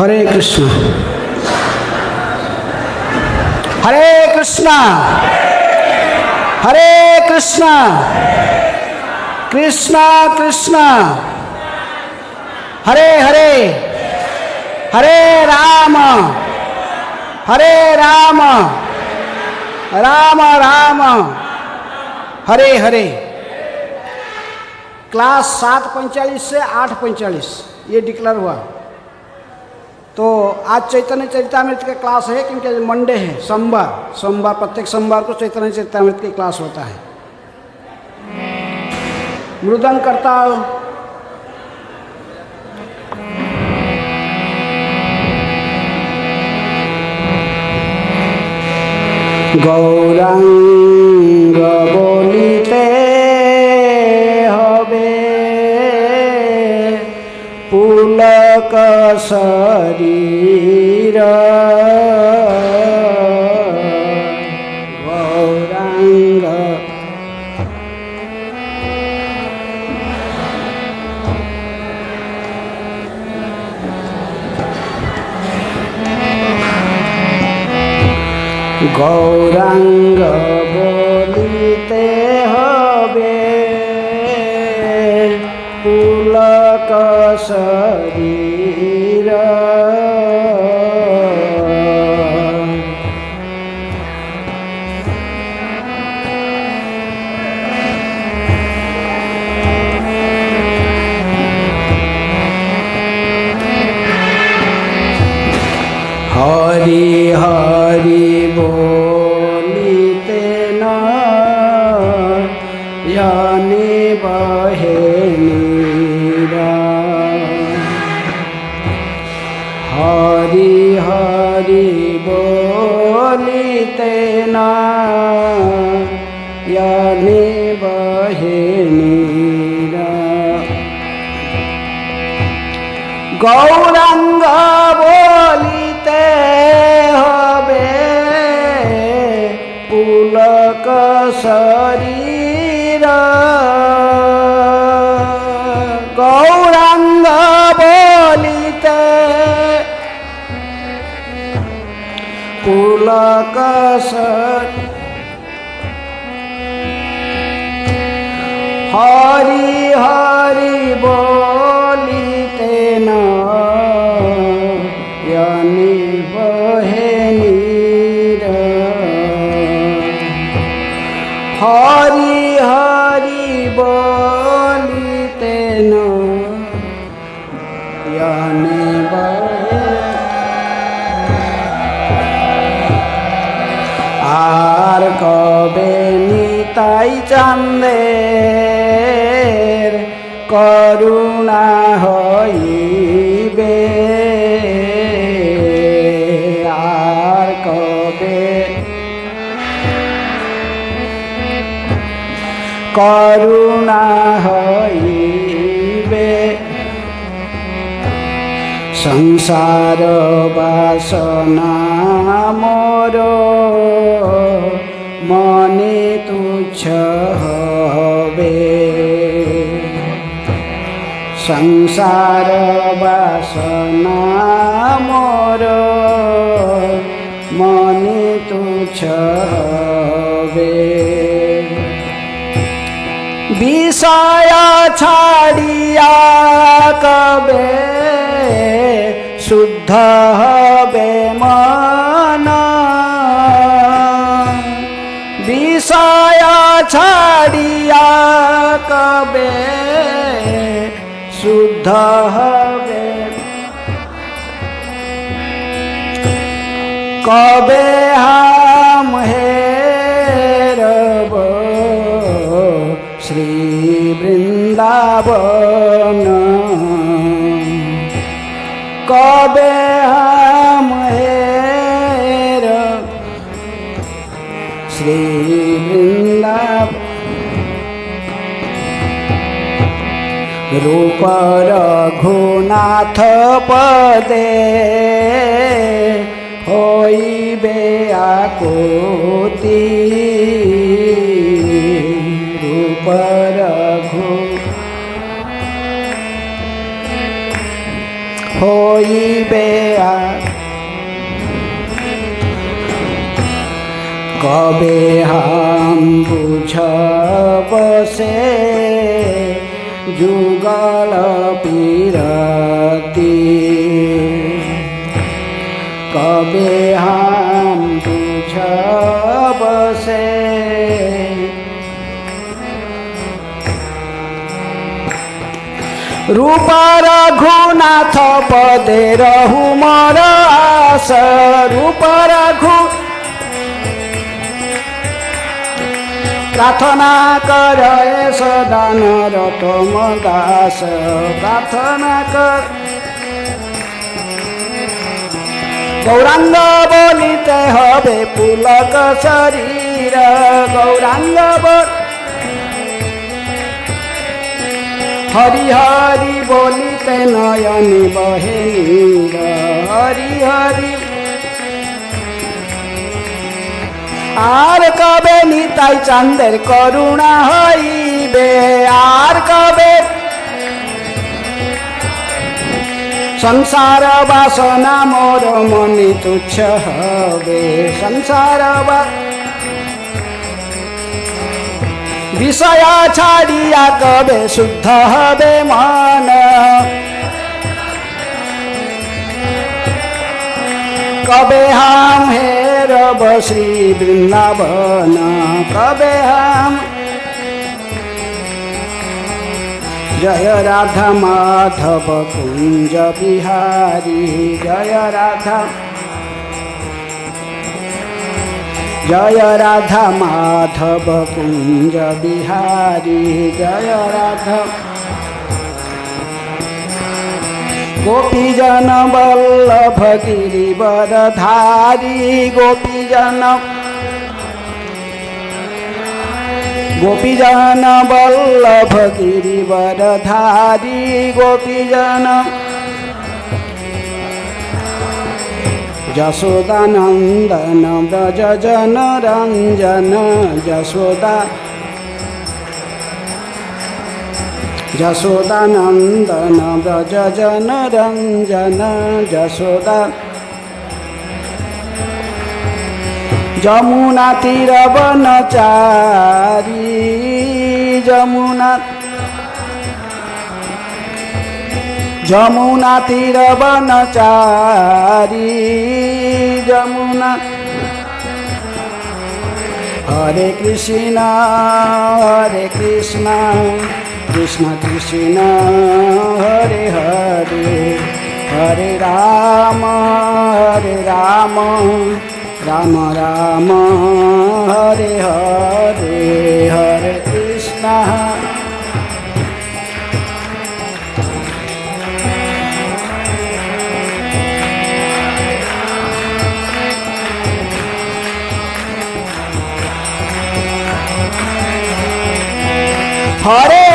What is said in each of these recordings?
हरे कृष्ण हरे कृष्ण हरे Krishna Krishna Krishna Hare Hare Hare Ram Ram Ram Hare Hare. Class 7:45 से 8:45 ये declare हुआ। तो आज चैतन्य चरितामृत का क्लास है, क्योंकि मंडे है, सोमवार प्रत्येक सोमवार को चैतन्य चरितामृत की क्लास होता है। मृदंग करता गौरांग बोलिते हबे पुलक शरीर गौरांग गौरांग बोलिते हबे पुलक शरीर हरि हरि बोलिते नयने बहे नीरा। हरि हरि बोलिते नयने बहे नीरा। गौरांग बोलिते हबे पुलक शरीर गौरांग बोलिते पुलक शरीर। हरि हरि बोलिते नयने बहे नीरा। हरि हरि बोलिते नयने बहे। आर कबे निताई चाँदेर करुणा हइबे। आर कबे करुणा हइबे। संसार बासना मोर मने तुच्छ हबे। संसार बासना मोर मने तुच्छ हबे। विषय छाड़िया कबे शुद्ध हबे मन। विषय छाड़िया कबे शुद्ध हबे। कबे हम हेरब श्री वृंदावन। कबे हम हेरब श्री वृंदावन। रूप रघुनाथ पदे होइबे आकुति। रूप रघु होइबे कबे हम बुझब से जुगल पीरती, कबे हम बुझब से रूप रघुनाथ पदे रहु मोर आस, रूप रघु प्रार्थना करे सदा नरोत्तम दास, प्रार्थना कर गौरांग बोलिते हबे पुलक शरीर, गौरांग बोल हरि हरि बोलिते नयन बहे नीर, हरि हरि आर कबे निताई चांदेर करुणा हईबे, आर कबे संसार बासना मोर मने तुच्छ हबे, संसार विषय छाड़िया कबे शुद्ध हबे मन, कबे हम हेरब श्री वृंदावन, कबे हम जय राधा माधव कुंज बिहारी, जय राधा माधव कुंज बिहारी, जय राधा गोपीजन वल्लभ गिरिवरधारी, गोपीजन वल्लभ गिरिवरधारी, गोपीजन जशोदानंदन व्रज जन रंजन, जशोदानंदन व्रज जन रंजन, जशोदा जमुना तीर वनचारी, जमुना तीर वनचारी, जमुना हरे कृष्ण कृष्ण कृष्ण हरे हरे, हरे राम राम राम हरे हरे, हरे कृष्ण हरे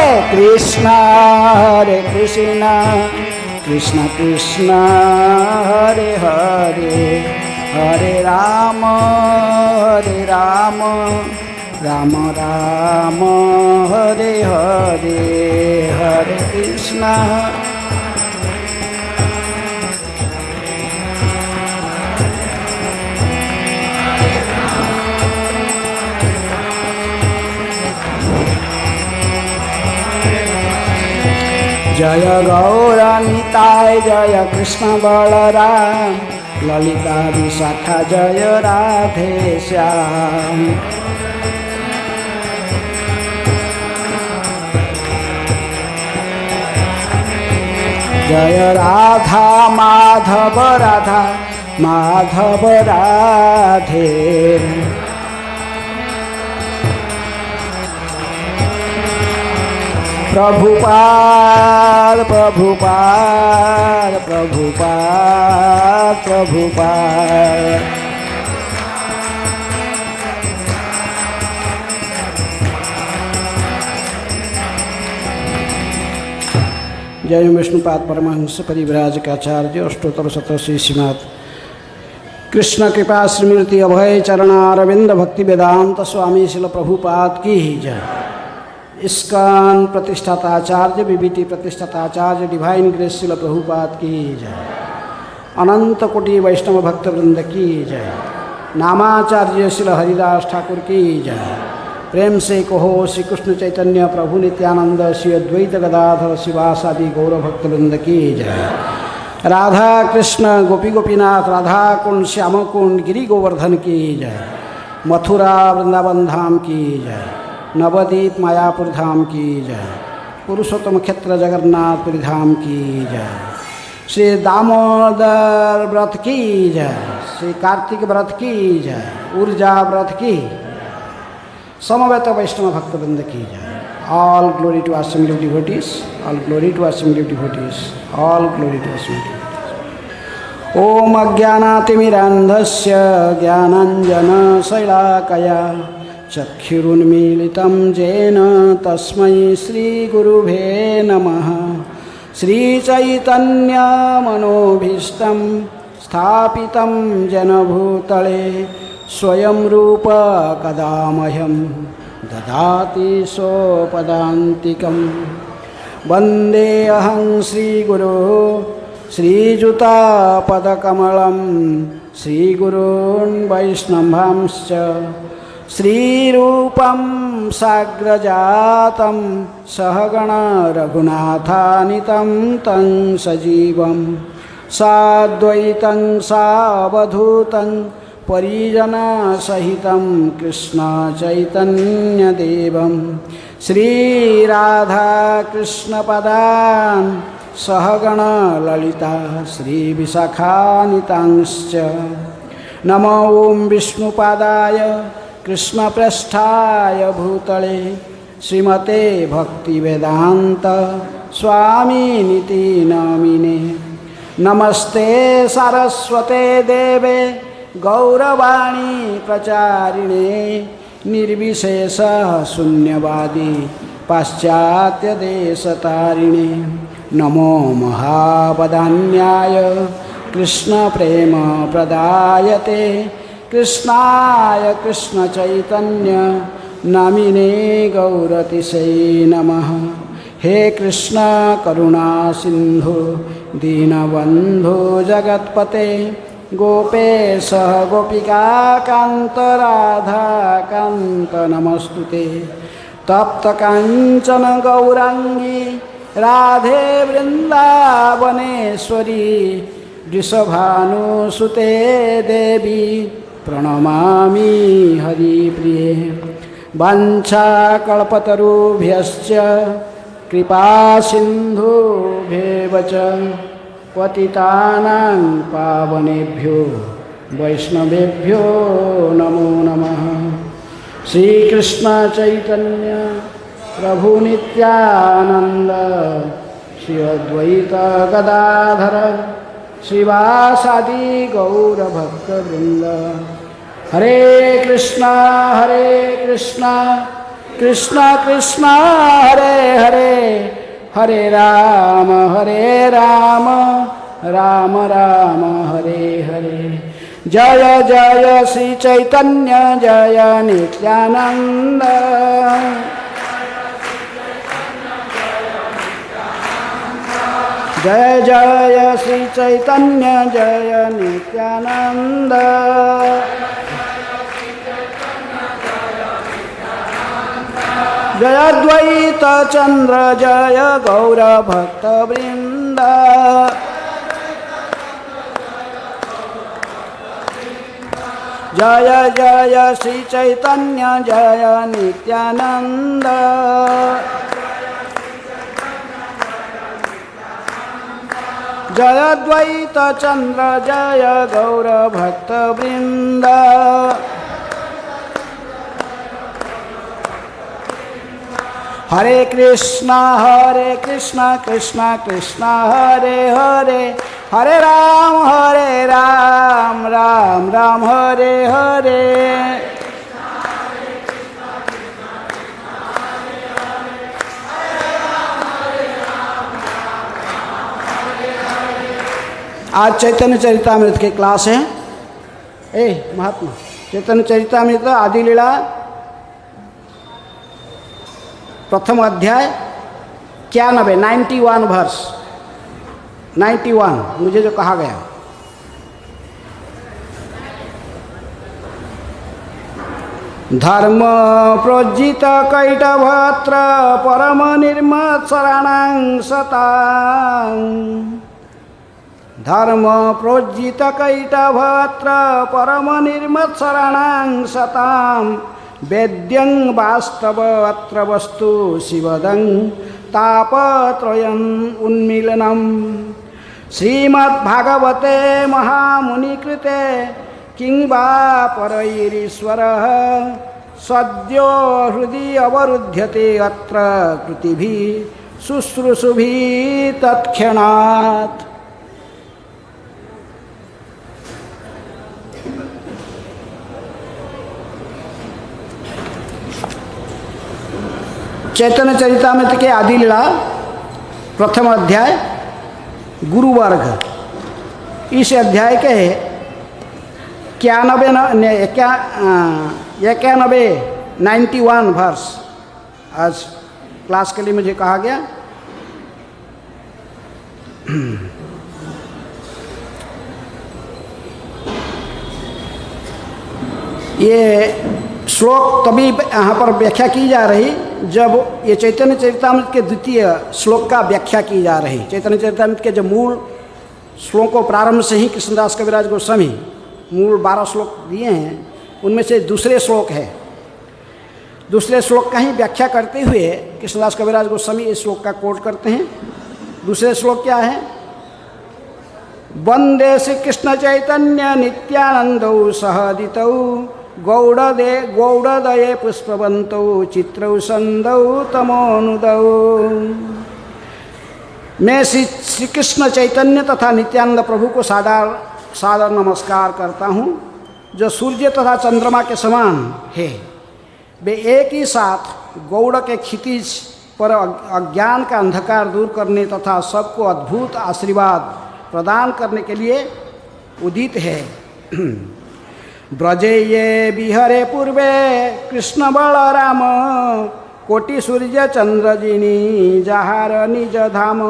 कृष्ण कृष्ण कृष्ण हरे हरे, हरे राम राम राम हरे हरे, हरे कृष्ण जय गौरनिताय जय कृष्ण बलराम, ललिता विशाखा जय राधे श्याम, जय राधा माधव राधे, प्रभुपाद जय विष्णुपाद परमहंस परिव्राजकाचार्य अष्टोत्तर शतश्री श्रीमद् कृष्ण कृपा स्मृति अभय चरणारविंद भक्ति वेदांत स्वामी शिल प्रभुपाद की जय। इस्कॉन प्रतिष्ठाताचार्य बीबीटी प्रतिष्ठाताचार्य डिवाइन ग्रेस शिल प्रभुपाद की जय। अनंत कोटि वैष्णव भक्त वृंद की जय। नामाचार्य श्री हरिदास ठाकुर की जय। प्रेम से कहो श्री कृष्ण चैतन्य प्रभु नित्यानंद श्री अद्वैत गदाधर शिवासादि गौर भक्तवृंद की जय। राधा कृष्ण गोपी गोपीनाथ राधा कुंड श्याम कुंड गिरी गोवर्धन की जय। मथुरा वृंदावन धाम की जय। नवदीप मायापुर धाम की जय। पुरुषोत्तम क्षेत्र जगन्नाथपुरी धाम की जय। श्री दामोदर व्रत की जय। श्री कार्तिक व्रत की जय। ऊर्जा व्रत की समवेत वैष्णव भक्तवृंद की जय। All glory to assembly of devotees, all glory to assembly of devotees, all glory to assembly of devotees. ओम अज्ञानातिमिरान्धस्य ज्ञानाञ्जनशलाकया चक्षुरुन्मीलितं येन तस्मै श्रीगुरुवे नमः। श्रीचैतन्यमनोभीष्टं स्थापितं जनभूतले स्वयं रूप कदा मह्यं ददाति सोपदान्तिकं। वन्देऽहं श्रीगुरो श्रीयुतापदकमलं श्रीगुरून् वैष्णवांश्च श्रीरूपं साग्रजातं सहगण रघुनाथानितं तं सजीवं साद्वैतं सावधूतं परिजनसहितं कृष्ण चैतन्यदेवं श्रीराधाकृष्णपदान् सहगण ललिता श्रीविशाखानितांश्च। नमो ओं विष्णुपादाय कृष्णप्रेष्ठाय भूतले श्रीमते भक्तिवेदांत स्वामिनिति नामिने। नमस्ते सारस्वते देवे गौरवाणी प्रचारिणे निर्विशेष शून्यवादी पाश्चात्य देशतारिणे। नमो महावदान्याय कृष्ण प्रेम प्रदायते कृष्णाय कृष्ण चैतन्य नामिने गौरतिशै नमः। हे कृष्ण करुणा सिंधु दीनबंधु जगत्पते गोपेश गोपिका कांत राधा कांत नमस्तुते। तप्त कांचन गौरांगी राधे वृंदावनेश्वरी वृषभानुसुते देवी प्रणमामि हरिप्रिये। वाञ्छाकल्पतरुभ्यश्च कृपासिन्धुभ्येव च पतितानां पावनेभ्यो वैष्णवेभ्यो नमो नमः। श्रीकृष्ण चैतन्य प्रभु नित्यानंद श्री अद्वैत गदाधर श्रीवासादि गौरभक्तवृंद। हरे कृष्णा कृष्णा कृष्णा हरे हरे, हरे राम राम राम हरे हरे। जय जय श्री चैतन्य जय नित्यानंद। जय जय श्री चैतन्य जय नित्यानंद। जय अद्वैत चंद्र जय गौर भक्त वृंद। जय जय श्री चैतन्य जय नित्यानंद। जय अद्वैत चंद्र जय गौर भक्त वृंद। हरे कृष्णा कृष्णा कृष्णा हरे हरे, हरे राम राम राम हरे हरे। आज चैतन्य चरितामृत की क्लास है। महात्मा चैतन्य चरितामृत आदि लीला प्रथम अध्याय 91 वर्ष 91 मुझे जो कहा गया धर्म प्रोज्जित कैटभत्र परम निर्मत्सराणां सतां धर्म प्रोज्जित कैटभत्र परम निर्मत्सराणां सतां वेद्यं वास्तव अत्र वस्तु शिवदं तापत्रयम् उन्मीलनम् श्रीमद्भागवते महामुनिकृते किं वा परैरीश्वरः सद्यो हृदि अवरुध्यते अत्र कृतिभिः शुश्रूषुभिः तत्क्षणात्। चैतन्य चरितामृत के आदि लीला प्रथम अध्याय गुरुवर्ग, इस अध्याय के 91 वर्ष आज क्लास के लिए मुझे कहा गया। ये श्लोक तभी यहाँ पर व्याख्या की जा रही जब ये चैतन्य चरितामृत के द्वितीय श्लोक का व्याख्या की जा रही। चैतन्य चरितामृत के जो मूल श्लोकों प्रारंभ से ही कृष्णदास कविराज गोस्वामी मूल 12 श्लोक दिए हैं, उनमें से दूसरे श्लोक है। दूसरे श्लोक का ही व्याख्या करते हुए कृष्णदास कविराज गोस्वामी इस श्लोक का कोट करते हैं। दूसरे श्लोक क्या है? वंदे श्री कृष्ण चैतन्य नित्यानंदौ सहदितौ गौड़दये पुष्पवन्तौ चित्रौ संदौ तमोनुदौ। मैं श्री कृष्ण चैतन्य तथा नित्यानंद प्रभु को सादर नमस्कार करता हूँ, जो सूर्य तथा चंद्रमा के समान है। वे एक ही साथ गौड़ के क्षितिज पर अज्ञान का अंधकार दूर करने तथा सबको अद्भुत आशीर्वाद प्रदान करने के लिए उदित है। ब्रजे ये विहरे पूर्वे कृष्ण बलराम कोटि सूर्य चंद्रजिनी जाहार निज धाम।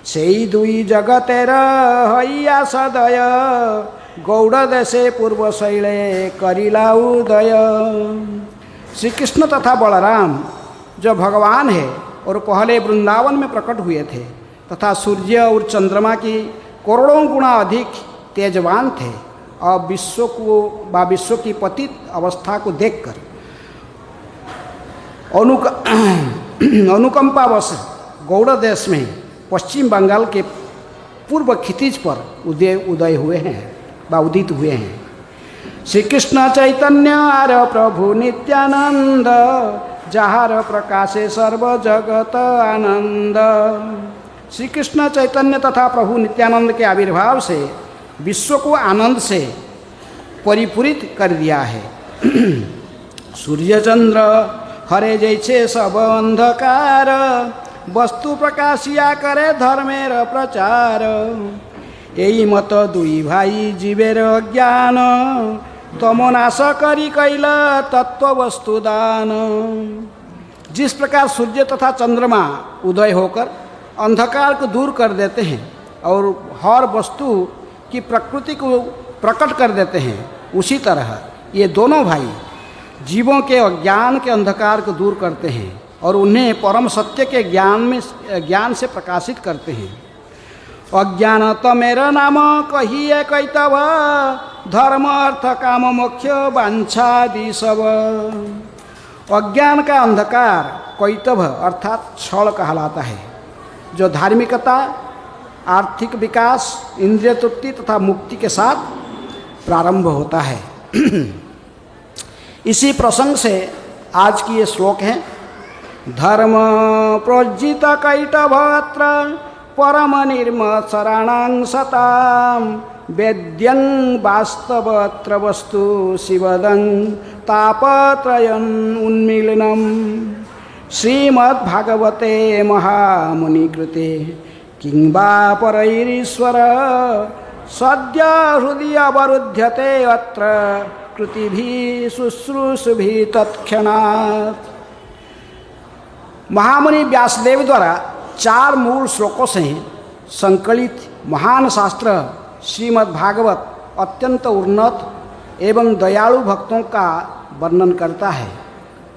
सेई दुई जगतेर हैया सदय गौड़ देशे पूर्व शैले करिला उदय। श्री कृष्ण तथा बलराम जो भगवान है और पहले वृंदावन में प्रकट हुए थे तथा सूर्य और चंद्रमा की करोड़ों गुना अधिक तेजवान थे और विश्व की पतित अवस्था को देखकर अनुकंपावश गौड़ देश में पश्चिम बंगाल के पूर्व क्षितिज पर उदय हुए हैं व उदित हुए हैं। श्री कृष्ण चैतन्य आर प्रभु नित्यानंद जहार प्रकाशे सर्व जगत आनंद। श्री कृष्ण चैतन्य तथा प्रभु नित्यानंद के आविर्भाव से विश्व को आनंद से परिपूरित कर दिया है। सूर्य चंद्र हरे जैसे सब अंधकार वस्तु प्रकाशिया करे धर्मेर प्रचार। यही मत दुई भाई जीवेर ज्ञान तमोनाश करी कैल तत्व वस्तु दान। जिस प्रकार सूर्य तथा चंद्रमा उदय होकर अंधकार को दूर कर देते हैं और हर वस्तु की प्रकृति को प्रकट कर देते हैं, उसी तरह ये दोनों भाई जीवों के अज्ञान के अंधकार को दूर करते हैं और उन्हें परम सत्य के ज्ञान से प्रकाशित करते हैं। अज्ञान तमेरा नाम कहिए कैतव धर्म अर्थ काम मोक्ष वांछादि सब। अज्ञान का अंधकार कैतव अर्थात छल कहलाता है, जो धार्मिकता आर्थिक विकास इंद्रिय तृप्ति तथा मुक्ति के साथ प्रारंभ होता है। इसी प्रसंग से आज की ये श्लोक है। धर्म प्रोज्जित कैटभत्र परम निर्मत्सराणां सतां वेद्यं वास्तवत्र वस्तु शिवदं तापत्रयम् उन्मीलनम्। श्रीमद्भागवते महामुनिकृते किं वा परैरीश्वर सद्य हृदि अवरुध्यते अत्र कृतिभिः शुश्रूषुभिः तत्क्षणात्। महामुनि व्यासदेव द्वारा 4 मूल श्लोकों से संकलित महान शास्त्र श्रीमद्भागवत अत्यंत उन्नत एवं दयालु भक्तों का वर्णन करता है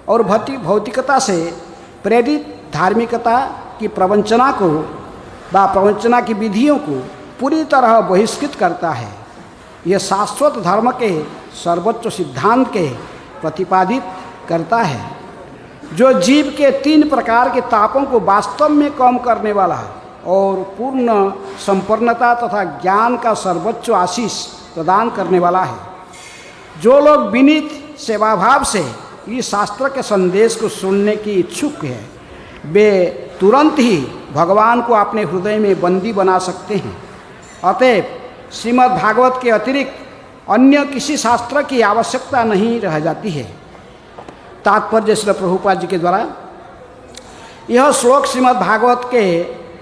और भौतिकता से प्रेरित धार्मिकता की प्रवंचना को व प्रवंचना की विधियों को पूरी तरह बहिष्कृत करता है। यह शाश्वत धर्म के सर्वोच्च सिद्धांत के प्रतिपादित करता है, जो जीव के 3 प्रकार के तापों को वास्तव में कम करने वाला और पूर्ण संपन्नता तथा ज्ञान का सर्वोच्च आशीष प्रदान करने वाला है। जो लोग विनीत सेवाभाव से इस शास्त्र के संदेश को सुनने की इच्छुक है, वे तुरंत ही भगवान को अपने हृदय में बंदी बना सकते हैं। अतएव श्रीमद् भागवत के अतिरिक्त अन्य किसी शास्त्र की आवश्यकता नहीं रह जाती है। तात्पर्य श्री प्रभुपाद जी के द्वारा यह श्लोक श्रीमद् भागवत के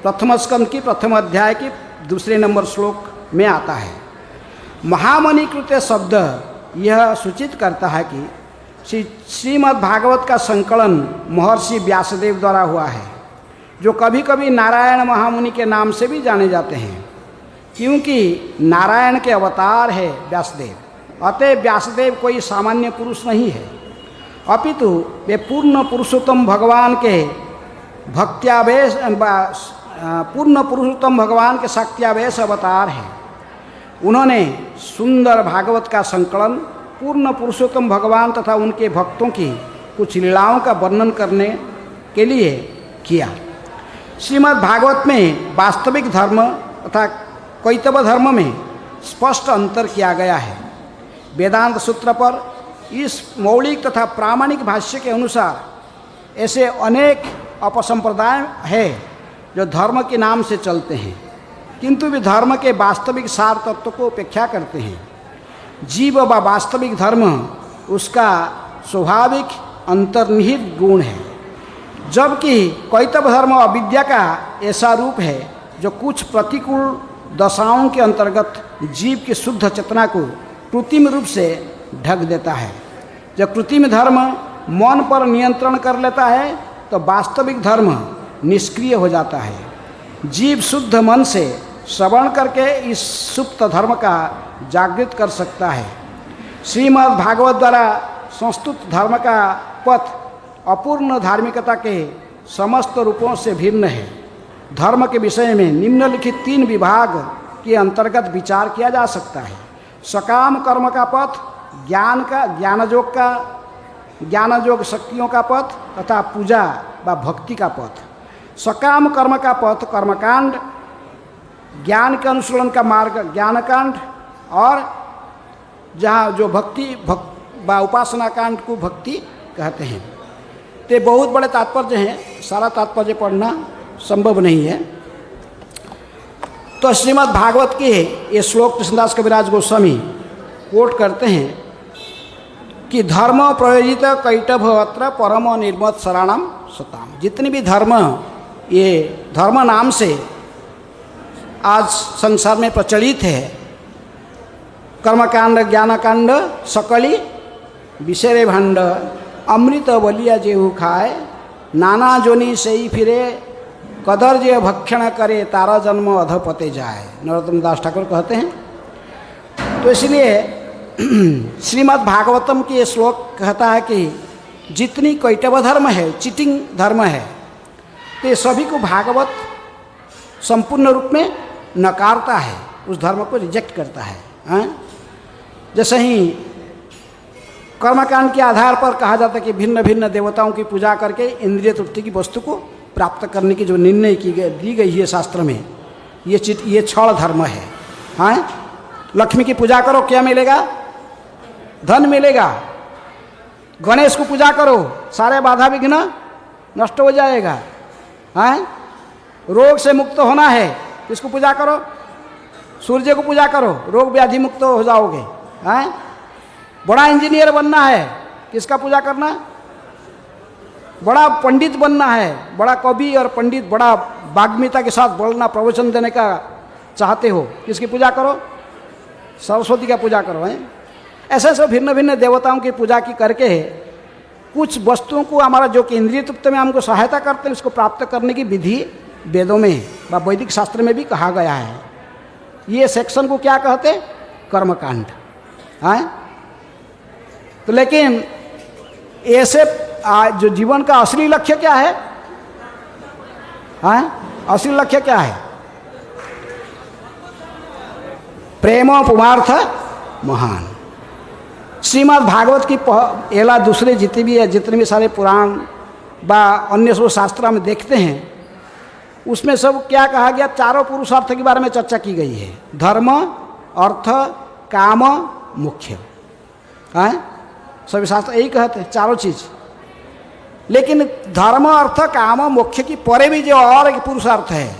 प्रथम स्कंद की प्रथम अध्याय की 2 नंबर श्लोक में आता है। महामणिकृत शब्द यह सूचित करता है कि श्रीमद् भागवत का संकलन महर्षि व्यासदेव द्वारा हुआ है, जो कभी कभी नारायण महामुनि के नाम से भी जाने जाते हैं, क्योंकि नारायण के अवतार है व्यासदेव। अतः व्यासदेव कोई सामान्य पुरुष नहीं है, अपितु वे पूर्ण पुरुषोत्तम भगवान के भक्त्यावेश पूर्ण पुरुषोत्तम भगवान के शक्त्यावेश अवतार हैं। उन्होंने सुंदर भागवत का संकलन पूर्ण पुरुषोत्तम भगवान तथा उनके भक्तों की कुछ लीलाओं का वर्णन करने के लिए किया। श्रीमद् भागवत में वास्तविक धर्म तथा कैतव धर्म में स्पष्ट अंतर किया गया है। वेदांत सूत्र पर इस मौलिक तथा प्रामाणिक भाष्य के अनुसार ऐसे अनेक अपसंप्रदाय हैं जो धर्म के नाम से चलते हैं, किंतु वे धर्म के वास्तविक सार तत्व को उपेक्षा करते हैं। जीव व वास्तविक धर्म उसका स्वाभाविक अंतर्निहित गुण है, जबकि कैतव धर्म अविद्या का ऐसा रूप है जो कुछ प्रतिकूल दशाओं के अंतर्गत जीव की शुद्ध चेतना को कृत्रिम रूप से ढक देता है। जब कृत्रिम धर्म मन पर नियंत्रण कर लेता है तो वास्तविक धर्म निष्क्रिय हो जाता है। जीव शुद्ध मन से श्रवण करके इस सुप्त धर्म का जागृत कर सकता है। श्रीमद् भागवत द्वारा संस्तुत धर्म का पथ अपूर्ण धार्मिकता के समस्त रूपों से भिन्न है। धर्म के विषय में निम्नलिखित 3 विभाग के अंतर्गत विचार किया जा सकता है। सकाम कर्म का पथ, ज्ञानयोग शक्तियों का पथ तथा पूजा व भक्ति का पथ। सकाम कर्म का पथ कर्मकांड, ज्ञान के अनुशीलन का मार्ग ज्ञानकांड, और जहाँ जो भक्ति व उपासना कांड को भक्ति कहते हैं। ते बहुत बड़े तात्पर्य हैं, सारा तात्पर्य पढ़ना संभव नहीं है। तो श्रीमद् भागवत के ये श्लोक कृष्णदास कविराज गोस्वामी कोट करते हैं कि धर्म प्रयोजित कैटभ अत्र परम निर्मत शरणम सताम। जितनी भी धर्म, ये धर्म नाम से आज संसार में प्रचलित है, कर्मकांड ज्ञानकांड सकली विषय भांड, अमृत बलिया जेहू खाए, नाना जोनी सही फिरे, कदर जे भक्षण करे तारा जन्म अधपते जाए, नरोत्तम दास ठाकुर कहते हैं। तो इसलिए श्रीमद् भागवतम की ये श्लोक कहता है कि जितनी कैटव धर्म है, चीटिंग धर्म है, तो ये सभी को भागवत संपूर्ण रूप में नकारता है, उस धर्म को रिजेक्ट करता है। जैसे ही कर्मकांड के आधार पर कहा जाता है कि भिन्न भिन्न देवताओं की पूजा करके इंद्रिय तृप्ति की वस्तु को प्राप्त करने की जो निर्णय दी गई है शास्त्र में, ये छल धर्म है। हाँ, लक्ष्मी की पूजा करो, क्या मिलेगा? धन मिलेगा। गणेश को पूजा करो, सारे बाधा विघ्न नष्ट हो जाएगा। हाँ, रोग से मुक्त होना है, किसको पूजा करो? सूर्य को पूजा करो, रोग व्याधि मुक्त हो जाओगे। हाँ, बड़ा इंजीनियर बनना है, किसका पूजा करना? बड़ा पंडित बनना है, बड़ा कवि और पंडित, बड़ा वाग्मिता के साथ बोलना, प्रवचन देने का चाहते हो, किसकी पूजा करो? सरस्वती का पूजा करो। हैं, ऐसे ऐसे भिन्न भिन्न देवताओं की पूजा की करके कुछ वस्तुओं को हमारा जो कि इंद्रिय तृप्ति में हमको सहायता करते हैं, उसको प्राप्त करने की विधि वेदों में व वैदिक शास्त्र में भी कहा गया है। ये सेक्शन को क्या कहते? कर्मकांड। हाँ, तो लेकिन ऐसे जो जीवन का असली लक्ष्य क्या है? हाँ, असली लक्ष्य क्या है? प्रेम पुमार्थ महान। श्रीमद् भागवत की एला दूसरे जितने भी सारे पुराण बा अन्य सब शास्त्र में देखते हैं, उसमें सब क्या कहा गया? चारों पुरुषार्थ के बारे में चर्चा की गई है। धर्म, अर्थ, काम, मोक्ष। हाँ, सभी शास्त्र यही कहते हैं, चारों चीज। लेकिन धर्म, अर्थ, काम, मोक्ष की परे भी जो और एक पुरुषार्थ है,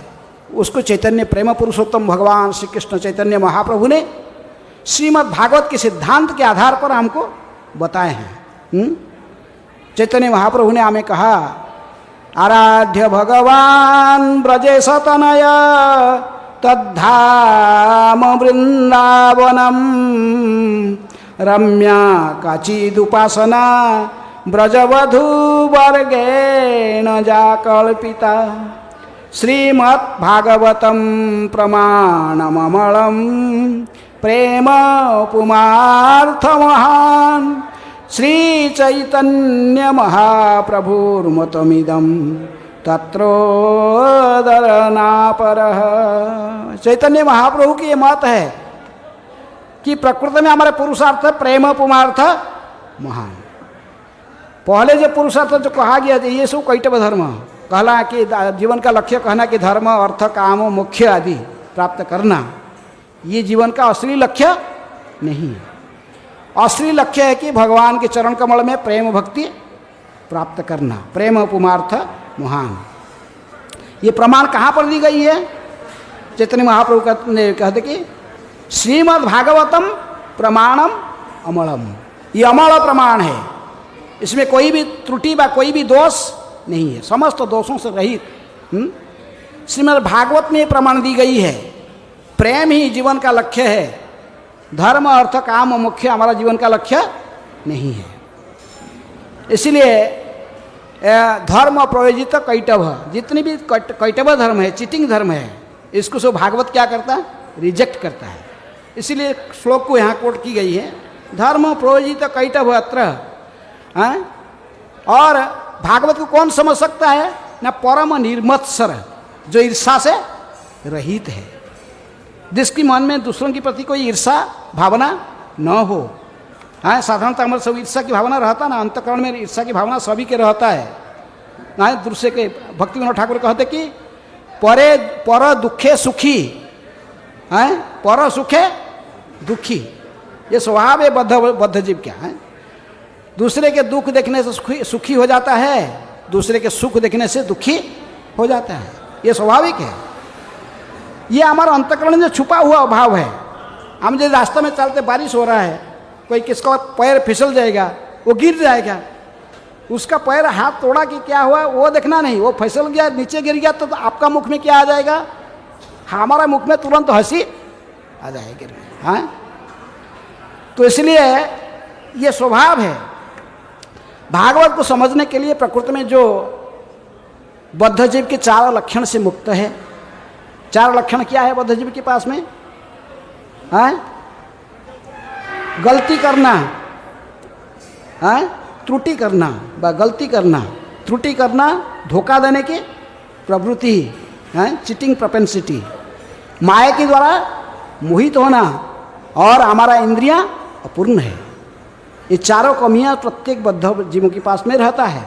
उसको चैतन्य प्रेम पुरुषोत्तम भगवान श्री कृष्ण चैतन्य महाप्रभु ने श्रीमद् भागवत के सिद्धांत के आधार पर हमको बताए हैं। चैतन्य महाप्रभु ने हमें कहा, आराध्य भगवान ब्रजेश तनय तद्धाम वृंदावनम रम्या काचिदुपासना ब्रजवधू वर्गेण जाकल्पिता श्रीमद् भागवतम प्रमाणममलम प्रेम पुमार्थ महान श्री चैतन्य महाप्रभुर्मतमिदं तत्रोदरनापरः। चैतन्य महाप्रभु की ये मत है कि प्रकृति में हमारे पुरुषार्थ प्रेम पुमार्थ महान। पहले जो पुरुषार्थ जो कहा गया ये सब कैटव धर्म कहला कि जीवन का लक्ष्य कहना कि धर्म, अर्थ, काम, मोक्ष आदि प्राप्त करना, ये जीवन का असली लक्ष्य नहीं है। असली लक्ष्य है कि भगवान के चरण कमल में प्रेम भक्ति प्राप्त करना, प्रेम पुमार्थ महान। ये प्रमाण कहाँ पर दी गई है? चैतन्य महाप्रभु ने कहते कि श्रीमद् भागवतम प्रमाणम अमलम, ये अमल प्रमाण है, इसमें कोई भी त्रुटि व कोई भी दोष नहीं है, समस्त दोषों से रहित। श्रीमद् भागवत में प्रमाण दी गई है, प्रेम ही जीवन का लक्ष्य है, धर्म, अर्थ, काम, मोक्ष हमारा जीवन का लक्ष्य नहीं है। इसलिए धर्म प्रयोजित कैटव, जितनी भी कैटव धर्म है, चीटिंग धर्म है, इसको सब भागवत क्या करता है? रिजेक्ट करता है। इसीलिए श्लोक को यहाँ कोट की गई है, धर्म प्रयोजित कैटव अत्र। और भागवत को कौन समझ सकता है? ना परम निर्मत्सर, जो ईर्षा से रहित है, जिसकी मन में दूसरों के प्रति कोई ईर्षा भावना न हो। हाँ, साधारणतः हमारे सब ईर्षा की भावना रहता ना, अंतकरण में ईर्षा की भावना सभी के रहता है। हाँ, दूसरे के भक्ति विनोद ठाकुर कहते कि पर दुखे सुखी, हाँ, पर सुखे दुखी, ये स्वभाव है बद्ध जीव। क्या है? दूसरे के दुख देखने से सुखी हो जाता है, दूसरे के सुख देखने से दुखी हो जाता है, ये स्वाभाविक है। ये हमारा अंतकरण में छुपा हुआ भाव है। हम जो रास्ते में चलते, बारिश हो रहा है, कोई किसका पैर फिसल जाएगा, वो गिर जाएगा, उसका पैर हाथ तोड़ा कि क्या हुआ वो देखना नहीं, वो फिसल गया, नीचे गिर गया, तो आपका मुख में क्या आ जाएगा? हमारा मुख में तुरंत हंसी आ जाएगी। हाँ, तो इसलिए ये स्वभाव है। भागवत को समझने के लिए प्रकृति में जो बद्ध जीव के चार लक्षण से मुक्त है। चार लक्षण क्या है बद्ध जीव के पास में? हाँ, गलती करना, हाँ, त्रुटि करना, गलती करना, त्रुटि करना, धोखा देने की प्रवृत्ति, हाँ, चीटिंग प्रोपेंसिटी, माया के द्वारा मोहित होना, और हमारा इंद्रियां अपूर्ण है। ये चारों कमियां प्रत्येक बद्ध जीवों के पास में रहता है।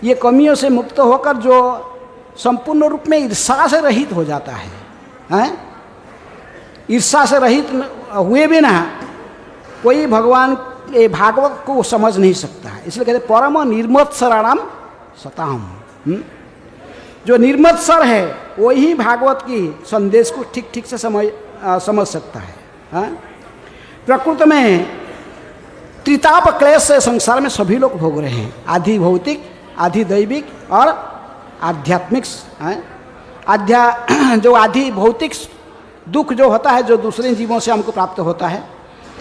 ये कमियों से मुक्त होकर जो संपूर्ण रूप में ईर्षा से रहित हो जाता है, हैं? ईर्षा से रहित हुए बिना कोई भगवान ये भागवत को समझ नहीं सकता है। इसलिए कहते परम निर्मत्सराणाम सताम। जो निर्मत्सर है वही भागवत की संदेश को ठीक ठीक से समझ सकता है। हाँ? प्रकृति में त्रिताप क्लेश से संसार में सभी लोग भोग रहे हैं, आधि भौतिक, आधि दैविक और आध्यात्मिक। जो आधि भौतिक दुख जो होता है, जो दूसरे जीवों से हमको प्राप्त होता है,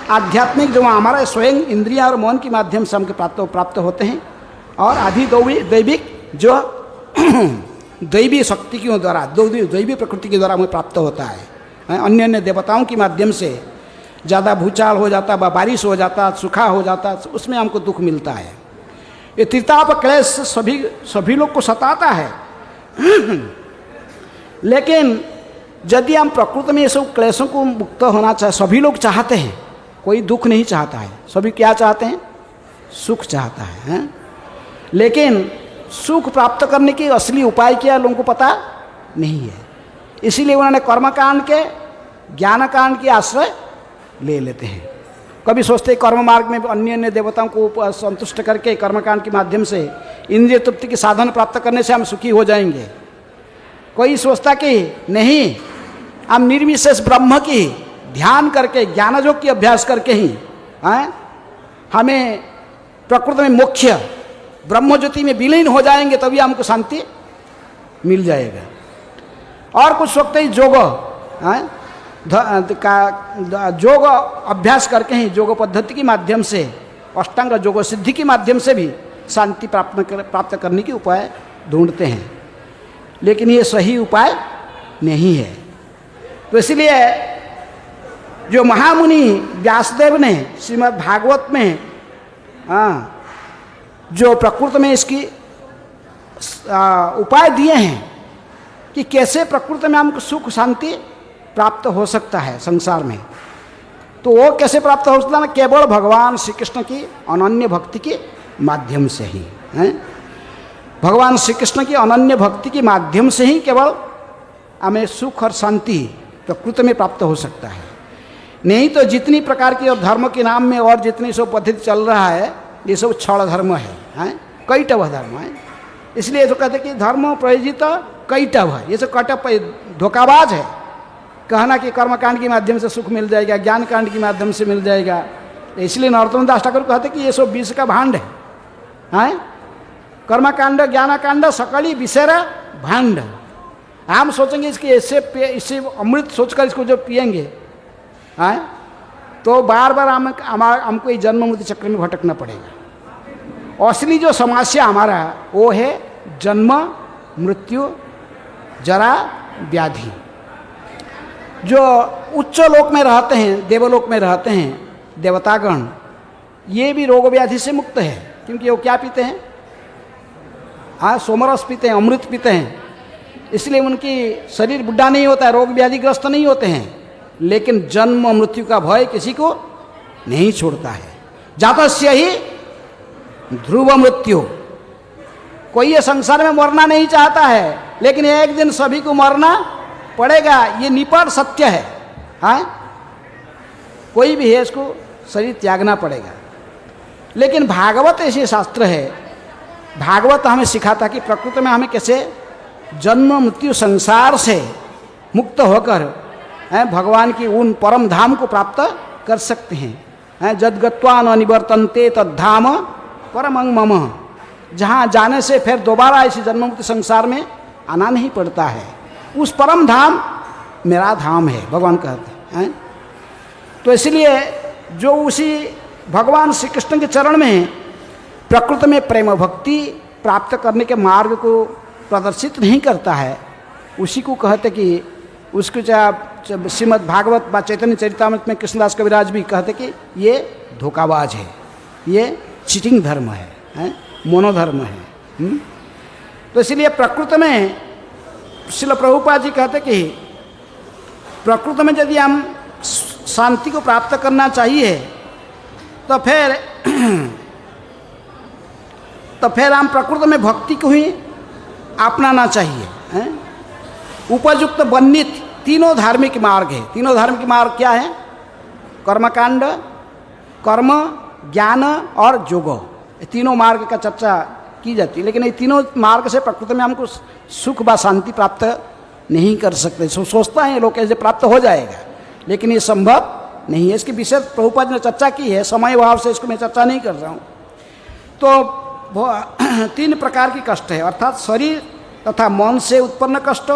आध्यात्मिक जो हमारा स्वयं इंद्रिया और मन के माध्यम से हमको प्राप्त होते हैं, और आधि दैविक जो दैवी शक्ति के द्वारा, दैवी प्रकृति के द्वारा हमें प्राप्त होता है। अन्य अन्य देवताओं के माध्यम से ज़्यादा भूचाल हो जाता, बारिश हो जाता, सूखा हो जाता, उसमें हमको दुख मिलता है। ये त्रिताप क्लेश सभी लोग को सताता है। लेकिन यदि हम प्रकृति में ये सब क्लेशों को मुक्त होना चाहे, सभी लोग चाहते हैं, कोई दुख नहीं चाहता है, सभी क्या चाहते हैं? सुख चाहता है। लेकिन सुख प्राप्त करने के असली उपाय क्या लोगों को पता नहीं है, इसीलिए उन्होंने कर्मकांड के ज्ञान कांड की आश्रय ले लेते हैं। कभी सोचते कर्म मार्ग में अन्य अन्य देवताओं को संतुष्ट करके कर्मकांड के माध्यम से इंद्रिय तृप्ति के साधन प्राप्त करने से हम सुखी हो जाएंगे। कोई सोचता कि नहीं, हम निर्विशेष ब्रह्म की ध्यान करके ज्ञानयोग की अभ्यास करके ही हमें प्रकृति में मोक्ष ब्रह्म ज्योति में विलीन हो जाएंगे, तभी हमको शांति मिल जाएगा। और कुछ वक्त ही योग योग अभ्यास करके ही, योग पद्धति के माध्यम से, अष्टांग योग सिद्धि के माध्यम से भी शांति प्राप्त करने के उपाय ढूंढते हैं, लेकिन ये सही उपाय नहीं है। तो इसलिए जो महामुनि व्यासदेव ने श्रीमद् भागवत में जो प्रकृति में इसकी उपाय दिए हैं कि कैसे प्रकृति में हमको सुख शांति प्राप्त हो सकता है संसार में, तो वो कैसे प्राप्त हो सकता है? केवल भगवान श्री कृष्ण की अनन्य भक्ति के माध्यम से ही है। भगवान श्री कृष्ण की अनन्य भक्ति के माध्यम से ही केवल हमें सुख और शांति प्रकृति में प्राप्त हो सकता है। नहीं तो जितनी प्रकार की और धर्म के नाम में और जितनी सब पद्धति चल रहा है, ये सब छल धर्म है, कैटव धर्म है। इसलिए जो कहते कि धर्म प्रयोजित कैटव है, ये सब कटप धोखाबाज है। कहना कि कर्मकांड के माध्यम से सुख मिल जाएगा, ज्ञान कांड के माध्यम से मिल जाएगा। इसलिए नरोत्तम दास ठाकुर कहते कि ये सब विष का भांड है। कर्मकांड ज्ञानकांड सकली विषेरा भांड। हम सोचेंगे इसके इससे अमृत सोचकर इसको जो पिएंगे तो बार बार हमको ये जन्म मृत्यु चक्र में भटकना पड़ेगा। असली जो समस्या हमारा वो है जन्म मृत्यु जरा व्याधि। जो उच्च लोक में रहते हैं, देवलोक में रहते हैं देवतागण, ये भी रोग व्याधि से मुक्त है, क्योंकि वो क्या पीते हैं? सोमरस पीते हैं, अमृत पीते हैं। इसलिए उनकी शरीर बुढ़ा नहीं होता है, रोग व्याधिग्रस्त नहीं होते हैं। लेकिन जन्म मृत्यु का भय किसी को नहीं छोड़ता है। जातस्य ही ध्रुव मृत्यु। कोई ये संसार में मरना नहीं चाहता है, लेकिन एक दिन सभी को मरना पड़ेगा, ये निपट सत्य है। कोई भी है, इसको शरीर त्यागना पड़ेगा। लेकिन भागवत ऐसे शास्त्र है, भागवत हमें सिखाता कि प्रकृति में हमें कैसे जन्म मृत्यु संसार से मुक्त होकर भगवान की उन परम धाम को प्राप्त कर सकते हैं। जद्गत्वा न निवर्तन्ते तद्धाम परमं मम। जहाँ जाने से फिर दोबारा इसी जन्म मृत्यु संसार में आना नहीं पड़ता है, उस परम धाम मेरा धाम है, भगवान कहते हैं। तो इसलिए जो उसी भगवान श्री कृष्ण के चरण में प्रकृति में प्रेम भक्ति प्राप्त करने के मार्ग को प्रदर्शित नहीं करता है, उसी को कहते कि उसको श्रीमद् भागवत व चैतन्य चरितामृत में कृष्णदास कविराज भी कहते कि ये धोखाबाज है, ये चीटिंग धर्म है, मोनोधर्म है। तो इसलिए प्रकृति में श्रील प्रभुपाद जी कहते कि प्रकृति में यदि हम शांति को प्राप्त करना चाहिए तो फिर हम प्रकृति में भक्ति को ही अपनाना चाहिए। उपयुक्त वर्णित तीनों धार्मिक मार्ग है। तीनों धार्मिक मार्ग क्या है? कर्मकांड, कर्म, ज्ञान और योग। ये तीनों मार्ग का चर्चा की जाती है, लेकिन ये तीनों मार्ग से प्रकृति में हमको सुख व शांति प्राप्त नहीं कर सकते। सोचता है लोग कैसे प्राप्त हो जाएगा, लेकिन ये संभव नहीं है। इसकी विशेष प्रभुपाद ने चर्चा की है, समय अभाव से इसको मैं चर्चा नहीं कर रहा हूँ। तो 3 प्रकार की कष्ट है, अर्थात शरीर तथा मन से उत्पन्न कष्ट,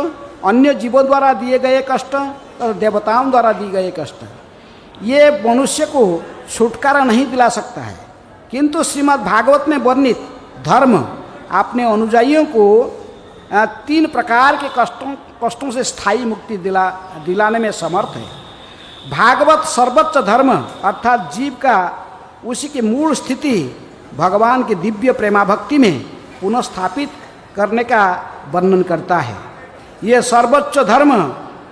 अन्य जीवों द्वारा दिए गए कष्ट और देवताओं द्वारा दिए गए कष्ट। ये मनुष्य को छुटकारा नहीं दिला सकता है, किंतु श्रीमद् भागवत में वर्णित धर्म अपने अनुयायियों को 3 प्रकार के कष्टों से स्थायी मुक्ति दिलाने में समर्थ है। भागवत सर्वोच्च धर्म अर्थात जीव का उसी की मूल स्थिति भगवान की दिव्य प्रेमा भक्ति में पुनः स्थापित करने का वर्णन करता है। ये सर्वोच्च धर्म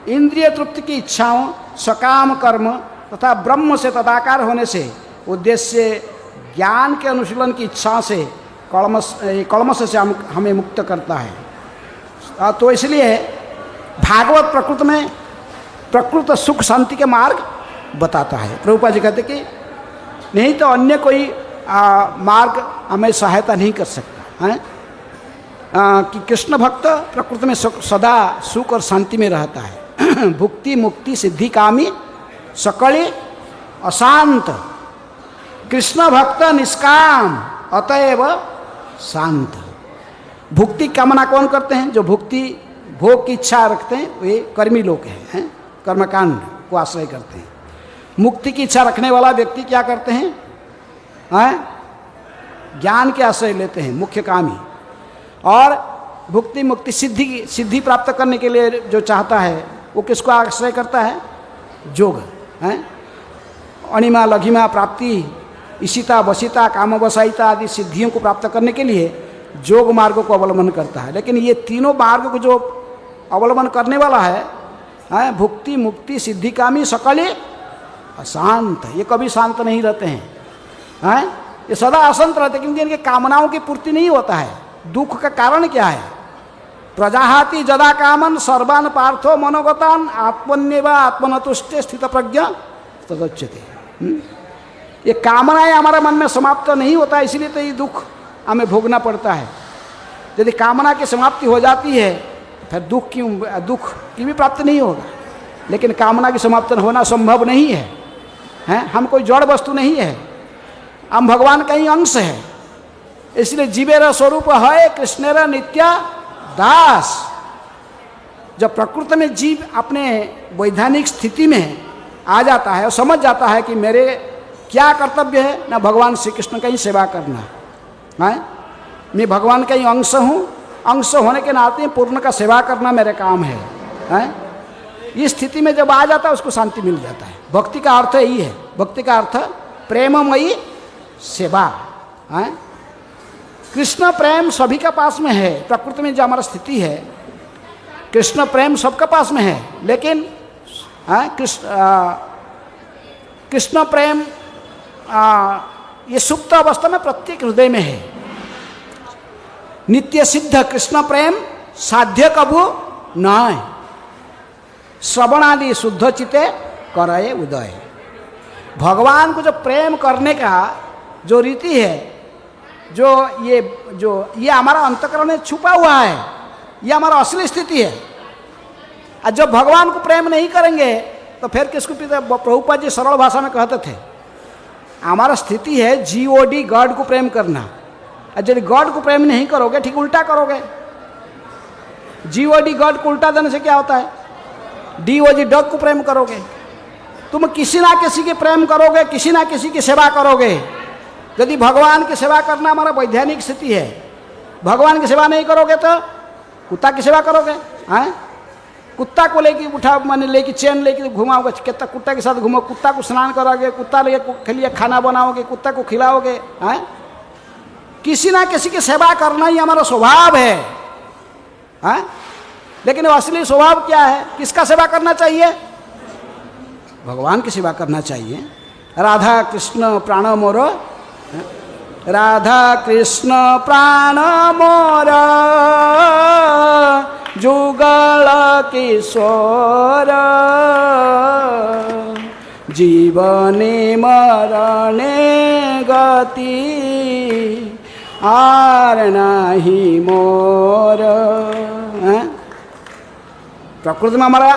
इंद्रिय तृप्ति की इच्छाओं, सकाम कर्म तथा ब्रह्म से तदाकार होने से उद्देश्य ज्ञान के अनुशीलन की इच्छा से कलमश से हमें मुक्त करता है। तो इसलिए भागवत प्रकृत में प्रकृत सुख शांति के मार्ग बताता है। प्रभुपाद जी कहते कि नहीं तो अन्य कोई मार्ग हमें सहायता नहीं कर सकता है। कि कृष्ण भक्त प्रकृति में सदा सुख और शांति में रहता है। भुक्ति मुक्ति सिद्धि कामी सकले अशांत, कृष्ण भक्त निष्काम अतएव शांत। भुक्ति कामना कौन करते हैं? जो भुक्ति भोग की इच्छा रखते हैं वे कर्मी लोग हैं, कर्मकांड को आश्रय करते हैं। मुक्ति की इच्छा रखने वाला व्यक्ति क्या करते हैं? ज्ञान के आश्रय लेते हैं, मुख्य कामी। और भुक्ति मुक्ति सिद्धि प्राप्त करने के लिए जो चाहता है वो किसको आश्रय करता है? जोग है। अणिमा लघिमा प्राप्ति, इशिता वशिता कामवसायिता आदि सिद्धियों को प्राप्त करने के लिए जोग मार्ग को अवलंबन करता है। लेकिन ये तीनों मार्ग को जो अवलंबन करने वाला है भुक्ति मुक्ति सिद्धि कामी सकले अशांत, ये कभी शांत नहीं रहते हैं। ये सदा अशांत रहते क्योंकि इनके कामनाओं की पूर्ति नहीं होता है। दुख का कारण क्या है? प्रजाहाति जदा कामन सर्वान पार्थो मनोगतान आत्मन्यवा आत्मनतुष्टे स्थित प्रज्ञा तदच्यते। ये कामनाएं हमारे मन में समाप्त नहीं होता, इसलिए तो ये दुख हमें भोगना पड़ता है। यदि कामना की समाप्ति हो जाती है फिर दुख की भी प्राप्ति नहीं होगा। लेकिन कामना की समाप्ति होना संभव नहीं है। हम कोई जड़ वस्तु नहीं है, हम भगवान का ही अंश है। इसलिए जीवेर स्वरूप है कृष्णेर नित्य दास। जब प्रकृति में जीव अपने वैधानिक स्थिति में आ जाता है और समझ जाता है कि मेरे क्या कर्तव्य है ना भगवान श्री कृष्ण का ही सेवा करना है, मैं भगवान का ही अंश हूँ, अंश होने के नाते पूर्ण का सेवा करना मेरे काम है। इस स्थिति में जब आ जाता है उसको शांति मिल जाता है। भक्ति का अर्थ यही है। भक्ति का अर्थ प्रेममयी सेवा है। कृष्ण प्रेम सभी का पास में है। प्रकृति में जो हमारा स्थिति है कृष्ण प्रेम सबका पास में है, लेकिन कृष्ण प्रेम ये सुप्त अवस्था में प्रत्येक हृदय में है। नित्य सिद्ध कृष्ण प्रेम साध्य कभू न, श्रवण आदि शुद्ध चिते करे उदय। भगवान को जो प्रेम करने का जो रीति है, जो ये हमारा अंतकरण में छुपा हुआ है, ये हमारा असली स्थिति है। और जब भगवान को प्रेम नहीं करेंगे तो फिर किसको पीते? प्रभुपाद जी सरल भाषा में कहते थे हमारा स्थिति है GOD गॉड को प्रेम करना। और यदि गॉड को प्रेम नहीं करोगे ठीक उल्टा करोगे। GOD गॉड को उल्टा देने से क्या होता है? DOG डॉग को प्रेम करोगे। तुम किसी ना किसी के प्रेम करोगे, किसी ना किसी की सेवा करोगे। यदि भगवान की सेवा करना हमारा वैधानिक स्थिति है, भगवान की सेवा नहीं करोगे तो कुत्ता की सेवा करोगे। कुत्ता को लेके उठा मैंने लेके चैन लेके घुमाओगे, कितना कुत्ता के साथ घूमो, कुत्ता को स्नान कराओगे, कुत्ता के लिए खाना बनाओगे, कुत्ता को खिलाओगे। किसी ना किसी की सेवा करना ही हमारा स्वभाव है। लेकिन असली स्वभाव क्या है? किसका सेवा करना चाहिए? भगवान की सेवा करना चाहिए। राधा कृष्ण प्राण मोर, राधा कृष्ण प्राण मोर जुगल किशोर, जीवने मरणे गति आर नाही मोर। प्रकृति में हमारा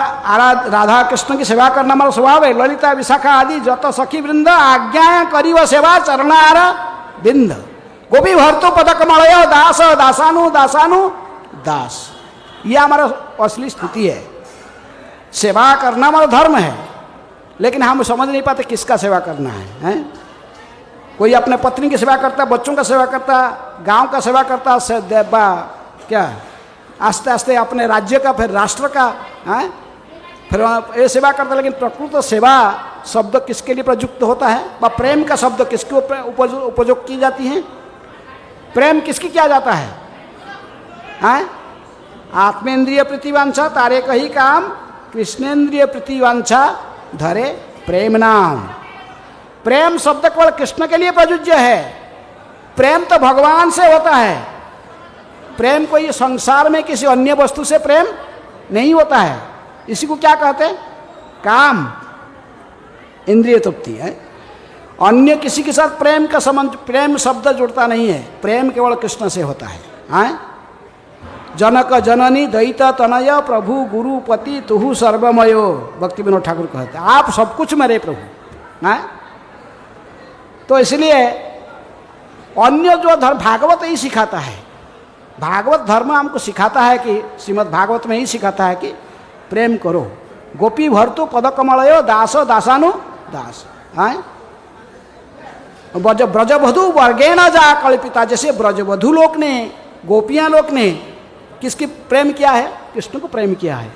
राधा कृष्ण की सेवा करना हमारा स्वभाव है। ललिता विशाखा आदि जत सखी वृंद आज्ञा करीव सेवा चरणार बिंद, गोपी भरतु पदक मलय दास दासानु दासानु दास। यह हमारा असली स्थिति है। सेवा करना हमारा धर्म है, लेकिन हम समझ नहीं पाते किसका सेवा करना है। कोई अपने पत्नी की सेवा करता, बच्चों का सेवा करता, गांव का सेवा करता, क्या आस्ते आस्ते अपने राज्य का, फिर राष्ट्र का, फिर ये सेवा करता। लेकिन प्रकृत सेवा शब्द किसके लिए प्रयुक्त होता है? व प्रेम का शब्द किसके उपयोग की जाती है? प्रेम किसकी किया जाता है? हैं? आत्मेंद्रिय प्रतिवांछा तारे कही काम, कृष्णेंद्रिय प्रतिवांछा धरे प्रेम नाम। प्रेम शब्द केवल कृष्ण के लिए प्रयुज्य है। प्रेम तो भगवान से होता है। प्रेम कोई संसार में किसी अन्य वस्तु से प्रेम नहीं होता है। इसी को क्या कहते हैं? काम, इंद्रिय तृप्ति है। अन्य किसी के साथ प्रेम का संबंध, प्रेम शब्द जुड़ता नहीं है। प्रेम केवल कृष्ण से होता है। हैं? जनक जननी दैत तनय प्रभु गुरु पति तुहु सर्वमयो, भक्ति विनोद ठाकुर कहते हैं, आप सब कुछ मेरे प्रभु। हैं? तो इसलिए अन्य जो धर्म, भागवत ही सिखाता है, भागवत धर्म हमको सिखाता है कि श्रीमद् भागवत में ही सिखाता है कि प्रेम करो। गोपी भर्तु पदकमलयो दासो दासानु दास। हैं? ब्रजवधु वर्गेण जा कल्पिता, जैसे ब्रजवधु लोक ने, गोपियां लोक ने किसकी प्रेम किया है? कृष्ण को प्रेम किया है।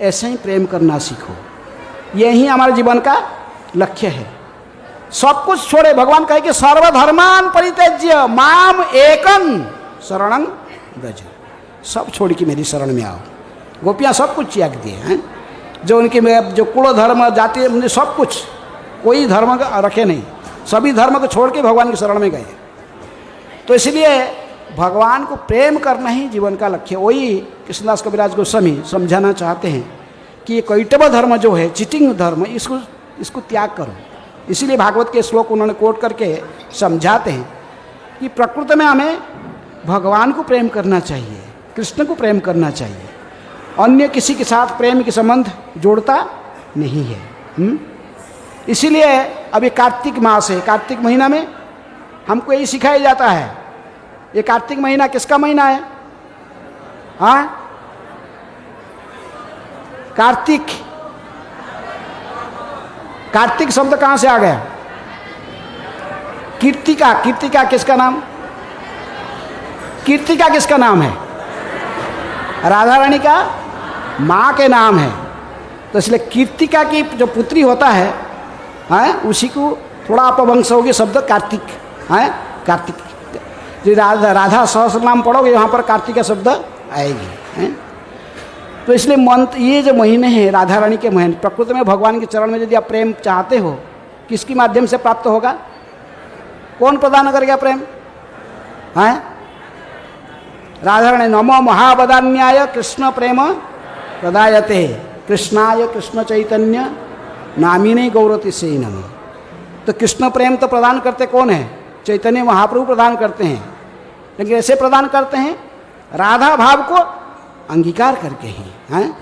ऐसे ही प्रेम करना सीखो। यही हमारे जीवन का लक्ष्य है। सब कुछ छोड़े, भगवान कहे कि सर्वधर्मान परित्यज्य माम एकं शरणं व्रज। सब छोड़ के मेरी शरण में आओ। गोपियाँ सब कुछ त्याग दिए हैं, जो उनके जो कुल धर्म जाति सब कुछ, कोई धर्म रखे नहीं, सभी धर्म को छोड़ के भगवान की शरण में गए। तो इसलिए भगवान को प्रेम करना ही जीवन का लक्ष्य। वही कृष्णदास कविराज गोस्वामी समझाना चाहते हैं कि ये कैटव धर्म जो है, चीटिंग धर्म, इसको त्याग करो। इसीलिए भागवत के श्लोक उन्होंने कोट करके समझाते हैं कि प्रकृति में हमें भगवान को प्रेम करना चाहिए, कृष्ण को प्रेम करना चाहिए। अन्य किसी के साथ प्रेम के संबंध जोड़ता नहीं है। इसीलिए अभी कार्तिक मास है, कार्तिक महीना में हमको यही सिखाया जाता है। ये कार्तिक महीना किसका महीना है? हाँ, कार्तिक, कार्तिक शब्द कहाँ से आ गया? कीर्तिका, कीर्तिका किसका नाम? कीर्तिका किसका नाम है? राधा रानी का माँ के नाम है। तो इसलिए कीर्तिका की जो पुत्री होता है, हैं, उसी को थोड़ा अपवंश होगी शब्द कार्तिक। हैं? कार्तिक, जो राधा सहस्र नाम पढ़ोगे यहाँ पर कार्तिक शब्द आएगी। हैं? तो इसलिए मंत्र, ये जो महीने हैं राधा रानी के महीने, प्रकृति में भगवान के चरण में यदि आप प्रेम चाहते हो, किसके माध्यम से प्राप्त होगा? कौन प्रदान करेगा प्रेम? हैं? राधा रानी नमो महावदान्याय कृष्ण प्रेम प्रदायते कृष्णाय कृष्ण चैतन्य नामिने गौरति से नमो। तो कृष्ण प्रेम तो प्रदान करते कौन है? चैतन्य महाप्रभु प्रदान करते हैं। लेकिन ऐसे प्रदान करते हैं राधा भाव को अंगीकार करके ही। हैं?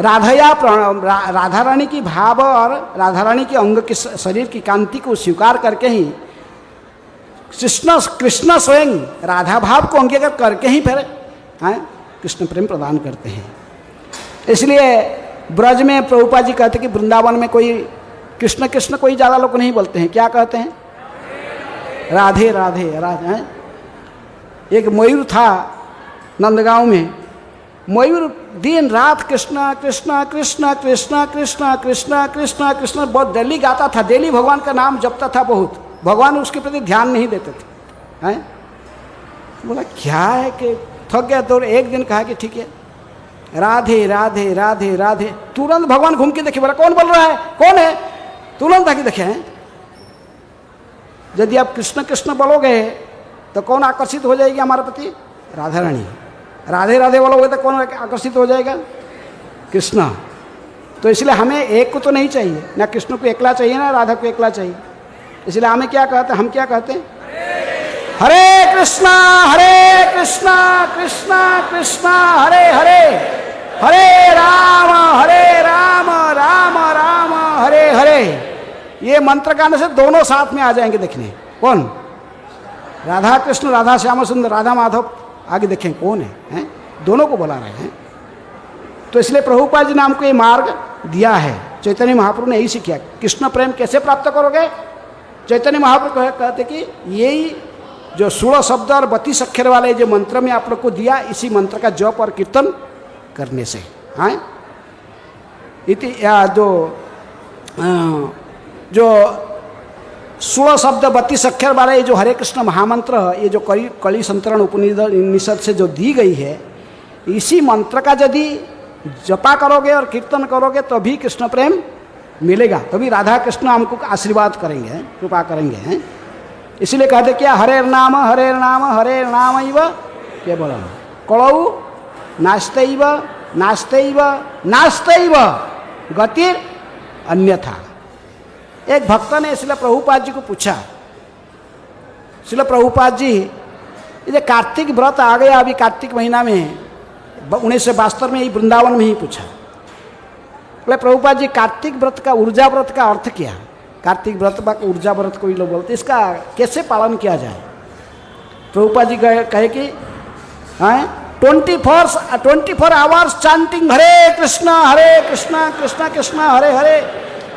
राधा रानी की भाव और राधा रानी के अंग के शरीर की कांति को स्वीकार करके ही कृष्ण स्वयं राधा भाव को अंगीकार करके ही फिर कृष्ण प्रेम प्रदान करते हैं। इसलिए ब्रज में प्रभुपाद जी कहते कि वृंदावन में कोई कृष्ण कृष्ण कोई ज़्यादा लोग नहीं बोलते हैं। क्या कहते हैं? राधे राधे राधे। एक मयूर था नंदगांव में, मयूर दिन रात कृष्ण कृष्ण कृष्ण कृष्ण कृष्ण कृष्ण कृष्ण कृष्ण बहुत डेली गाता था, डेली भगवान का नाम जपता था बहुत। भगवान उसके प्रति ध्यान नहीं देते थे। हैं? बोला क्या है कि थक गया, तो एक दिन कहा कि ठीक है राधे राधे राधे राधे। तुरंत भगवान घूम के देखे, बोला कौन बोल रहा है, कौन है? तुरंत आके देखे हैं। यदि आप कृष्ण कृष्ण बोलोगे तो कौन आकर्षित हो जाएगी हमारे प्रति? राधा रानी। राधे राधे बोलोगे तो कौन आकर्षित हो जाएगा? कृष्ण। तो इसलिए हमें एक को तो नहीं चाहिए, ना कृष्ण को एकला चाहिए ना राधा को एकला चाहिए। इसलिए हमें क्या कहते हैं? हम क्या कहते हैं? हरे कृष्णा कृष्णा कृष्णा हरे हरे, हरे राम राम राम हरे हरे। ये मंत्र गाने से दोनों साथ में आ जाएंगे देखने। कौन? राधा कृष्ण, राधा श्याम सुंदर, राधा माधव। आगे देखें कौन है, हैं? दोनों को बुला रहे हैं। तो इसलिए प्रभुपाद जी ने हमको ये मार्ग दिया है। चैतन्य महाप्रभु ने यही सीखा। कृष्ण प्रेम कैसे प्राप्त करोगे? चैतन्य महाप्रभु कहते कि यही जो 16 शब्द और 32 अक्षर वाले जो मंत्र में आप लोग को दिया, इसी मंत्र का जप और कीर्तन करने से। हाँ, जो 16 शब्द 32 अक्षर वाला ये जो हरे कृष्ण महामंत्र, ये जो कली संतरण उपनिषद से जो दी गई है, इसी मंत्र का यदि जपा करोगे और कीर्तन करोगे तो भी कृष्ण प्रेम मिलेगा, तभी राधा कृष्ण हमको आशीर्वाद करेंगे, कृपा करेंगे। इसलिए कहते क्या, हरे नाम इव केवलम कलौ नास्त्यैव नास्त्यैव नास्त्यैव गतिर अन्यथा। एक भक्त ने श्रील प्रभुपाद जी को पूछा, श्रील प्रभुपाद जी ये कार्तिक व्रत आ गया अभी कार्तिक महीना में, 1972 में ही वृंदावन में ही पूछा, बोले प्रभुपाद जी कार्तिक व्रत का, ऊर्जा व्रत का अर्थ क्या? कार्तिक व्रत का ऊर्जा व्रत कोई लोग बोलते, इसका कैसे पालन किया जाए? प्रभुपाद जी कहे कि 24 hours chanting Hare Krishna Krishna Krishna Hare Hare,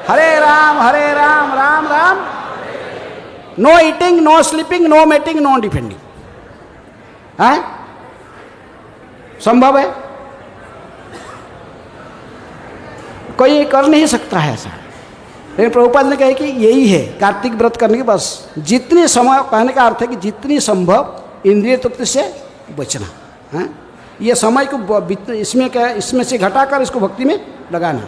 Hare Ram Ram Ram, no eating no sleeping no mating no defending. संभव है? कोई कर नहीं सकता है ऐसा। लेकिन प्रभुपाद ने कहा कि यही है कार्तिक व्रत करने के, बस जितने समय, कहने का अर्थ है कि जितनी संभव इंद्रिय तृप्ति से बचना है। ये समय को इसमें से घटाकर इसको भक्ति में लगाना।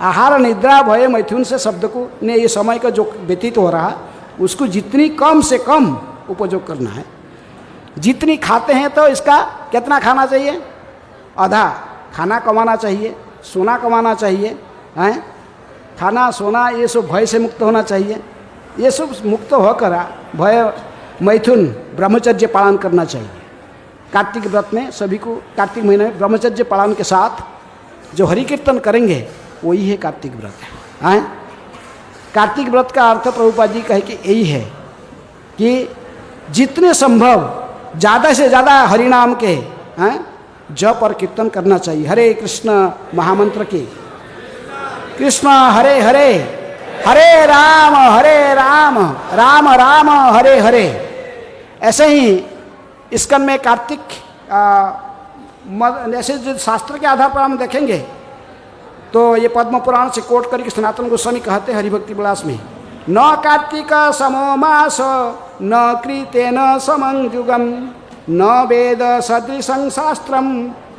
आहार निद्रा भय मैथुन से शब्द को ने ये समय का जो व्यतीत हो रहा, उसको जितनी कम से कम उपयोग करना है। जितनी खाते हैं तो इसका कितना खाना चाहिए? आधा खाना कमाना चाहिए, सोना कमाना चाहिए, हैं? खाना सोना ये सब भय से मुक्त होना चाहिए। ये सब मुक्त होकर भय मैथुन ब्रह्मचर्य पालन करना चाहिए। कार्तिक व्रत में सभी को, कार्तिक महीने में ब्रह्मचर्य पालन के साथ जो हरि कीर्तन करेंगे वही है कार्तिक व्रत है। कार्तिक व्रत का अर्थ प्रभुपाद जी कहे कि यही है कि जितने संभव ज़्यादा से ज़्यादा हरिनाम के जप और कीर्तन करना चाहिए। हरे कृष्ण महामंत्र के, कृष्ण हरे हरे, हरे राम राम राम हरे हरे। ऐसे ही इसकन में कार्तिक ऐसे जो शास्त्र के आधार पर हम देखेंगे तो ये पद्म पुराण से कोट करके सनातन गोस्वामी कहते हैं हरिभक्ति विलास में, न कार्तिक समो मास न कृतेन समं युगम न वेद सदृशं शास्त्रम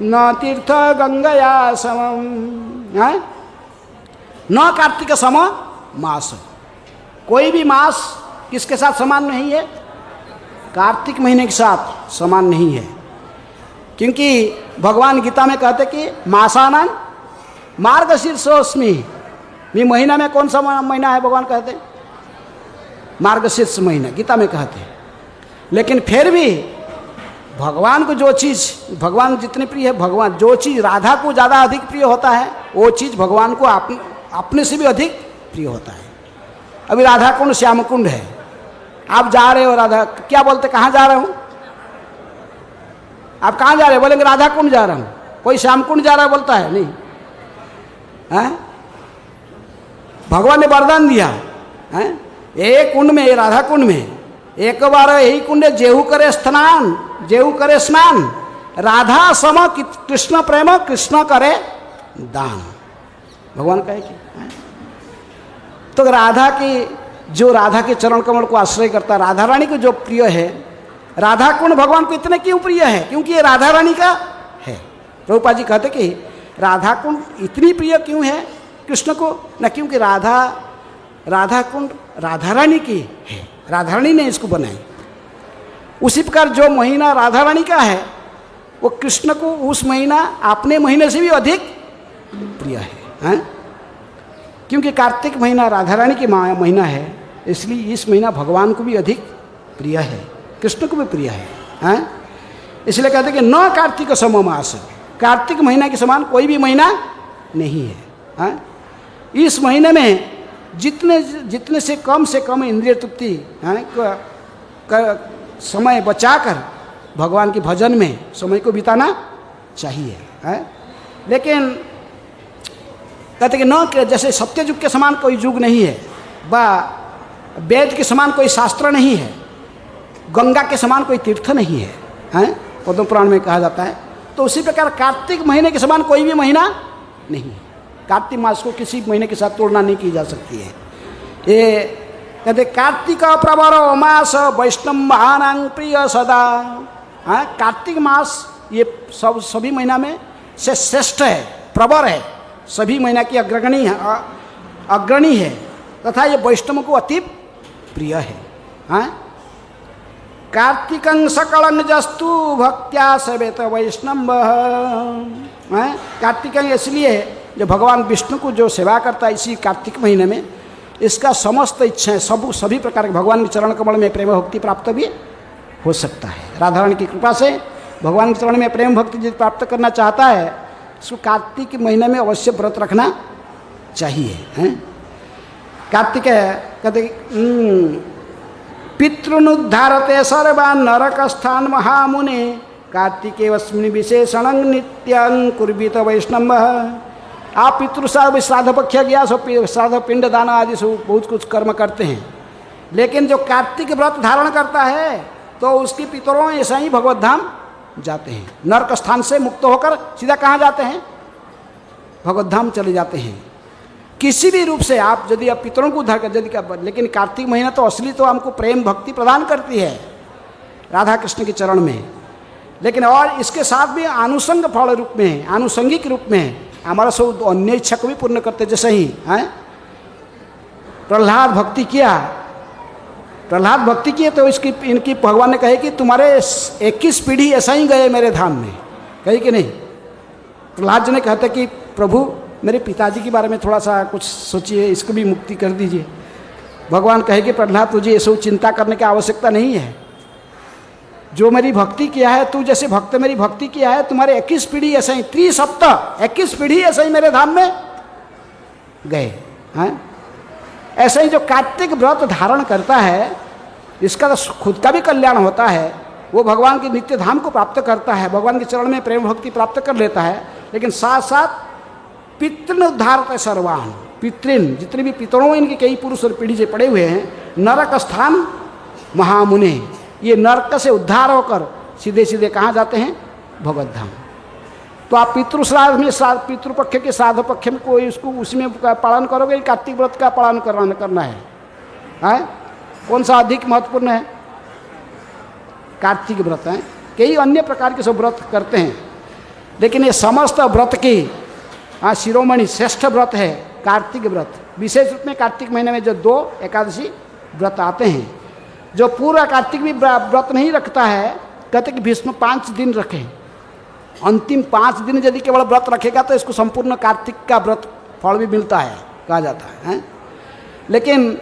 न तीर्थ गंगया समम। न कार्तिक सम मास, कोई भी मास किसके साथ समान नहीं है? कार्तिक महीने के साथ समान नहीं है। क्योंकि भगवान गीता में कहते कि मासानां मार्गशीर्षोऽस्मि, ये महीना में कौन सा महीना है? भगवान कहते मार्गशीर्ष महीना, गीता में कहते। लेकिन फिर भी भगवान को जो चीज़, भगवान जितने प्रिय है, भगवान जो चीज़ राधा को ज़्यादा अधिक प्रिय होता है वो चीज़ भगवान को अपने से भी अधिक प्रिय होता है। अभी राधा कुंड श्याम कुंड है, आप जा रहे हो, राधा क्या बोलते, कहाँ जा रहे हो? आप कहाँ जा रहे हो? बोलेंगे राधा कुंड जा रहा हूँ। कोई श्याम कुंड जा रहा है बोलता है? नहीं है? भगवान ने वरदान दिया है, एक कुंड में, राधा कुंड में एक बार यही कुंड जेहू करे स्नान, जेहू करे स्नान, राधा सम कृष्ण प्रेम कृष्ण करे दान। भगवान कहे कि तो राधा की, जो राधा के चरण कमल को आश्रय करता, राधा रानी को जो प्रिय है, राधा कुंड भगवान को इतने क्यों प्रिय है? क्योंकि ये राधा रानी का है। प्रभुपाद जी कहते कि राधा कुंड इतनी प्रिय क्यों है कृष्ण को? न क्योंकि राधा कुंड राधा रानी की है, राधा रानी ने इसको बनाई। उसी प्रकार जो महीना राधा रानी का है वो कृष्ण को उस महीना अपने महीने से भी अधिक प्रिय है। क्योंकि कार्तिक महीना राधा रानी की महीना है, इसलिए इस महीना भगवान को भी अधिक प्रिय है, कृष्ण को भी प्रिय है। इसलिए कहते कि न कार्तिक सम मास, कार्तिक महीना के समान कोई भी महीना नहीं है। इस महीने में जितने से कम इंद्रिय तृप्ति समय बचाकर भगवान के भजन में समय को बिताना चाहिए। लेकिन कहते कि न जैसे सत्य युग के समान कोई युग नहीं है, व वेद के समान कोई शास्त्र नहीं है, गंगा के समान कोई तीर्थ नहीं है, पद्म पुराण में कहा जाता है। तो उसी प्रकार कार्तिक महीने के समान कोई भी महीना नहीं है। कार्तिक मास को किसी महीने के साथ तुलना नहीं की जा सकती है। ये कहते कार्तिक प्रवरो मास वैष्णव महानांग प्रिय सदा। हाँ, कार्तिक मास ये सभी महीना में से श्रेष्ठ है, प्रवर है, सभी महीना की अग्रणी है तथा ये वैष्णव को अति प्रिय है। हाँ, कार्तिकं सकलं जस्तु भक्त्या सेवेत वैष्णव। हाँ, कार्तिकं इसलिए है जो भगवान विष्णु को जो सेवा करता है इसी कार्तिक महीने में, इसका समस्त इच्छाएं सभी प्रकार के भगवान के चरण कमल में प्रेम भक्ति प्राप्त भी हो सकता है। राधारानी की कृपा से भगवान के चरण में प्रेम भक्ति जो प्राप्त करना चाहता है उसको कार्तिक महीने में अवश्य व्रत रखना चाहिए। हैं? कार्तिक कहते पितृनुद्धारते सर्वान् नरकस्थान महामुने कार्तिके अस्मिन् विशेषणं नित्यं कुर्वीत वैष्णव। आप पितृ श्राद्ध पक्ष गया सब श्राद्ध पिंड दाना आदि सब बहुत कुछ कर्म करते हैं, लेकिन जो कार्तिक व्रत धारण करता है तो उसकी पितरों ऐसा ही भगवत धाम जाते हैं। नरक स्थान से मुक्त होकर सीधा कहाँ जाते हैं? भगवत धाम चले जाते हैं। किसी भी रूप से आप यदि आप पितरों को उद्धार कर यदि, लेकिन कार्तिक महीना तो असली तो हमको प्रेम भक्ति प्रदान करती है राधा कृष्ण के चरण में, लेकिन और इसके साथ भी आनुषंग फल रूप में, आनुषंगिक रूप में हमारा सब अन्य इच्छा को भी पूर्ण करते। जैसे ही हैं प्रहलाद भक्ति किया, प्रहलाद भक्ति किए तो इसकी इनकी भगवान ने कहे कि तुम्हारे 21 पीढ़ी ऐसा ही गए मेरे धाम में, कही कि नहीं? प्रहलाद जी ने कहते कि प्रभु मेरे पिताजी के बारे में थोड़ा सा कुछ सोचिए, इसको भी मुक्ति कर दीजिए। भगवान कहे कि प्रहलाद तुझे ये सब चिंता करने की आवश्यकता नहीं है, जो मेरी भक्ति किया है, तू जैसे भक्त मेरी भक्ति किया है, तुम्हारे 21 पीढ़ी ऐसे ही 21 पीढ़ी ऐसे ही मेरे धाम में गए हैं। ऐसे ही जो कार्तिक व्रत धारण करता है इसका तो खुद का भी कल्याण होता है, वो भगवान के नित्य धाम को प्राप्त करता है, भगवान के चरण में प्रेम भक्ति प्राप्त कर लेता है, लेकिन साथ साथ पितृनुद्धारते सर्वान्, पितृन जितने भी पितरों इनके कई पुरुष और पीढ़ी से पड़े हुए हैं, नरक स्थान महामुने, ये नरक से उद्धार होकर सीधे सीधे कहाँ जाते हैं? भगवत धाम। तो आप पितृश्राद्ध में पितृपक्ष के श्राद्ध पक्ष में कोई उसको उसमें पालन करोगे, कार्तिक व्रत का पालन करना है? हैं? कौन सा अधिक महत्वपूर्ण है? कार्तिक व्रत है। कई अन्य प्रकार के सब व्रत करते हैं, लेकिन ये समस्त व्रत की शिरोमणि श्रेष्ठ व्रत है कार्तिक व्रत। विशेष रूप में कार्तिक महीने में जो 2 एकादशी व्रत आते हैं, जो पूरा कार्तिक भी व्रत नहीं रखता है, कहते कि भीष्म 5 दिन रखें, अंतिम 5 दिन यदि केवल व्रत रखेगा तो इसको संपूर्ण कार्तिक का व्रत फल भी मिलता है, कहा जाता है। लेकिन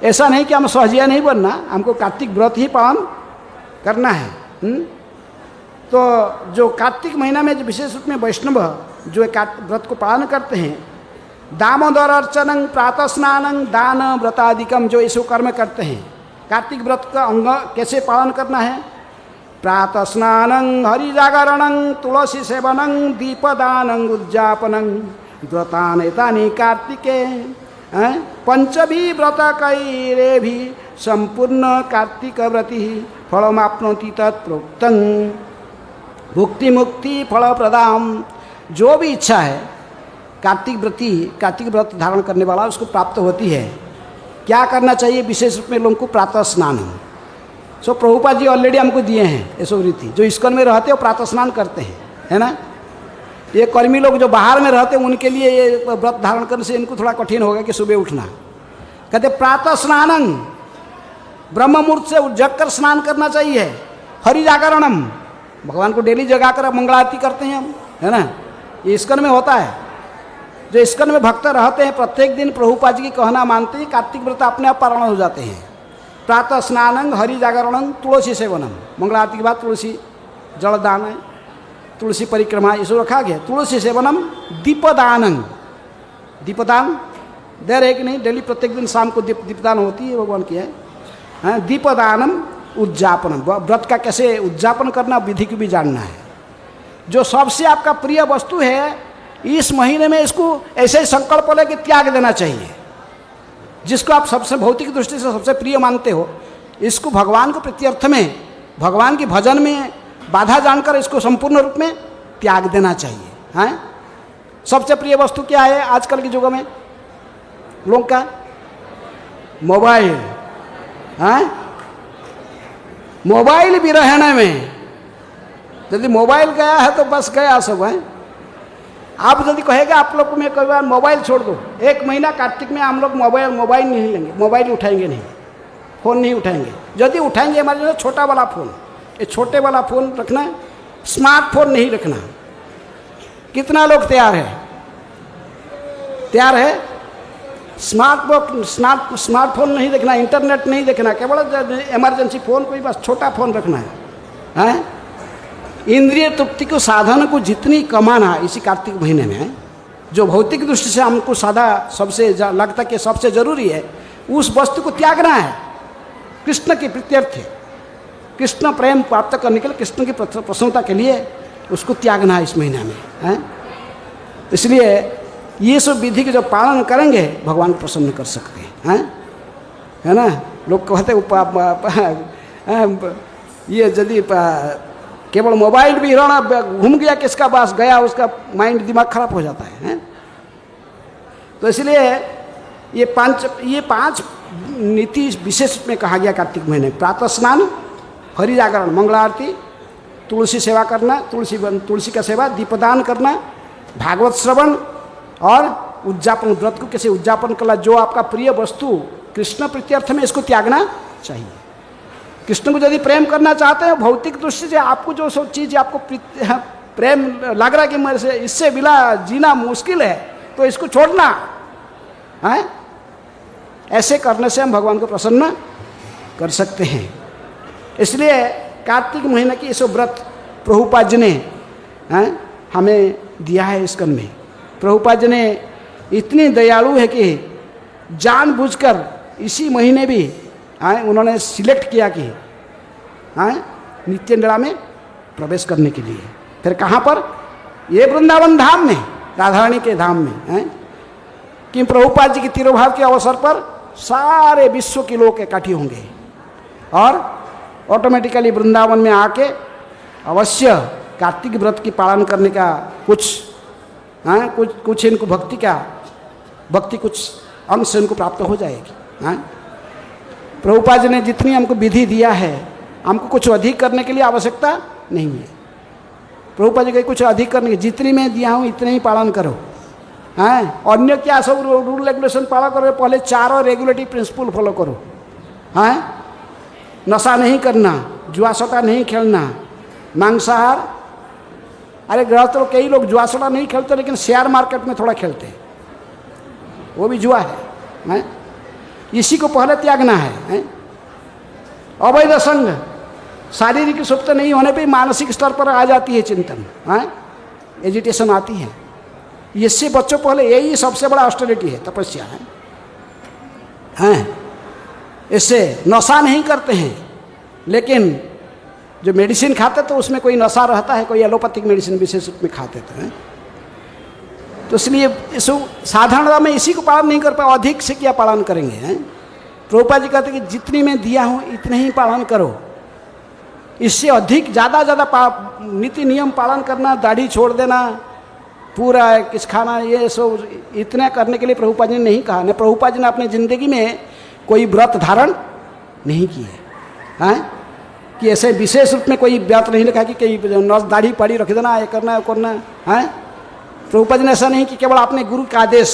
ऐसा नहीं कि हम सहजिया नहीं बनना, हमको कार्तिक व्रत ही पालन करना है। तो जो कार्तिक महीना में जो विशेष रूप में वैष्णव जो व्रत को पालन करते हैं, दामोदर अर्चनं प्रातः स्नानं दान व्रतादिकम, जो ऐसे कर्म करते हैं, कार्तिक व्रत का अंग कैसे पालन करना है? प्रातः स्नानं हरि जागरणं तुलसी सेवनं दीपदानं उद्यापनं व्रतानि एतानि कार्तिके पंचभी व्रत कैरेभि संपूर्ण कार्तिक व्रति फलमाप्नोति तत्प्रोक्तं भुक्ति मुक्ति फल प्रदाम। जो भी इच्छा है कार्तिक व्रत धारण करने वाला उसको प्राप्त होती है। क्या करना चाहिए? विशेष रूप में लोगों को प्रातः स्नान। सो प्रभुपाद जी ऑलरेडी हमको दिए हैं ऐसो रीति, जो इस्कॉन में रहते हैं वो प्रातः स्नान करते हैं, है ना। ये कर्मी लोग जो बाहर में रहते हैं उनके लिए ये व्रत धारण करने से इनको थोड़ा कठिन होगा कि सुबह उठना। कहते प्रातः स्नानं, ब्रह्म मुहूर्त से जग कर स्नान करना चाहिए। हरि जागरणम, भगवान को डेली जगा कर मंगल आरती करते हैं हम, है ना। ये इस्कॉन में होता है। जो इस्कॉन में भक्त रहते हैं प्रत्येक दिन प्रभुपाद जी की कहना मानते हैं, कार्तिक व्रत अपने आप पारण हो जाते हैं। प्रातः स्नानं हरि जागरणं तुलसी सेवनम, मंगल आरती के बाद तुलसी जलदान है, तुलसी परिक्रमा ये सब रखा गया। तुलसी सेवनम दीपदानं, दीपदान दे रहे कि नहीं? डेली प्रत्येक दिन शाम को दीपदान होती है, भगवान की है। दीपदानम उद्यापनम, व्रत का कैसे उद्यापन करना विधि को भी जानना है। जो सबसे आपका प्रिय वस्तु है इस महीने में इसको ऐसे ही संकल्प ले कि त्याग देना चाहिए। जिसको आप सबसे भौतिक दृष्टि से सबसे प्रिय मानते हो, इसको भगवान को प्रीत्यर्थ में, भगवान के भजन में बाधा जानकर इसको संपूर्ण रूप में त्याग देना चाहिए। हैं? सबसे प्रिय वस्तु क्या है आजकल के युग में लोगों का? मोबाइल, हाँ, मोबाइल भी रहने में, यदि मोबाइल गया है तो बस गया सब है। आप यदि कहेगा आप लोग को मैं कई बार मोबाइल छोड़ दो, 1 महीना कार्तिक में हम लोग मोबाइल नहीं लेंगे, मोबाइल उठाएंगे नहीं, फ़ोन नहीं उठाएंगे। यदि उठाएंगे हमारे जो छोटा वाला फ़ोन, ये छोटे वाला फ़ोन रखना, स्मार्टफोन नहीं रखना। कितना लोग तैयार है? तैयार है? स्मार्टफोन नहीं देखना, इंटरनेट नहीं देखना, केवल इमरजेंसी फ़ोन कोई बस छोटा फ़ोन रखना है। इंद्रिय तृप्ति को साधन को जितनी कमाना इसी कार्तिक महीने में, जो भौतिक दृष्टि से हमको सादा सबसे लगता कि सबसे जरूरी है, उस वस्तु को त्यागना है कृष्ण की प्रीत्यर्थ, कृष्ण प्रेम प्राप्त करने के लिए, कृष्ण की प्रसन्नता के लिए उसको त्यागना है इस महीने में है। इसलिए ये सब विधि के जो पालन करेंगे भगवान को प्रसन्न कर सकते हैं, है ना। लोग कहते ये यदि केवल मोबाइल भी हिराना घूम गया किसका पास गया, उसका माइंड दिमाग खराब हो जाता है। तो इसलिए ये पांच नीति विशेष में कहा गया कार्तिक महीने। प्रातः स्नान, हरि जागरण, मंगला आरती, तुलसी सेवा करना, तुलसी का सेवा, दीपदान करना, भागवत श्रवण और उद्यापन, व्रत को कैसे उद्यापन करना। जो आपका प्रिय वस्तु कृष्ण प्रीत्यर्थ में, इसको त्यागना चाहिए। कृष्ण को यदि प्रेम करना चाहते हैं, भौतिक दृष्टि से आपको जो सब चीज़ आपको प्रेम लग रहा है कि मेरे से इससे बिना जीना मुश्किल है, तो इसको छोड़ना है। ऐसे करने से हम भगवान को प्रसन्न कर सकते हैं। इसलिए कार्तिक महीने की इस व्रत प्रभुपाद जी ने हमें दिया है इस कर्म में। प्रभुपाद जी ने इतनी दयालु है कि जानबूझकर इसी महीने भी उन्होंने सिलेक्ट किया कि नित्य में प्रवेश करने के लिए। फिर कहाँ पर? ये वृंदावन धाम में, राधा रानी के धाम में कि प्रभुपाद जी के तिरुभाव के अवसर पर सारे विश्व के लोग इकट्ठे होंगे और ऑटोमेटिकली वृंदावन में आके अवश्य कार्तिक व्रत की पालन करने का कुछ इनको भक्ति कुछ अंश से इनको प्राप्त हो जाएगी। प्रभुपाद जी ने जितनी हमको विधि दिया है, हमको कुछ अधिक करने के लिए आवश्यकता नहीं है। प्रभुपाद जी कहीं कुछ अधिक करने के, जितनी मैं दिया हूँ इतने ही पालन करो। अन्य क्या सब रूल रेगुलेशन पालन करो, पहले 4 रेगुलेटरी प्रिंसिपल फॉलो करो। नशा नहीं करना, जुआसटा नहीं खेलना, मांसाहार। अरे गृहस्थ लोग, कई लोग जुआसटा नहीं खेलते लेकिन शेयर मार्केट में थोड़ा खेलते, वो भी जुआ है। इसी को पहले त्यागना है। अवैध संग, शारीरिक सुख तो नहीं होने पे मानसिक स्तर पर आ जाती है चिंतन, एजिटेशन आती है। इससे बच्चों पहले यही सबसे बड़ा ऑस्टेरिटी है, तपस्या है। इससे नशा नहीं करते हैं, लेकिन जो मेडिसिन खाते तो उसमें कोई नशा रहता है, कोई एलोपैथिक मेडिसिन विशेष रूप में खाते थे। तो इसलिए इस साधारणता में इसी को पालन नहीं कर पाए, अधिक से क्या पालन करेंगे। प्रभुपाद जी कहते कि जितनी मैं दिया हूँ इतने ही पालन करो। इससे अधिक ज़्यादा नीति नियम पालन करना, दाढ़ी छोड़ देना, पूरा किस खाना, ये सब इतना करने के लिए प्रभुपाद जी ने नहीं कहा। न प्रभुपाद जी ने अपनी ज़िंदगी में कोई व्रत धारण नहीं किए कि ऐसे विशेष रूप में कोई व्रत नहीं लिखा कि दाढ़ी पाड़ी रख देना, ये करना, वो करना प्रभुपाद ने ऐसा नहीं कि केवल अपने गुरु का आदेश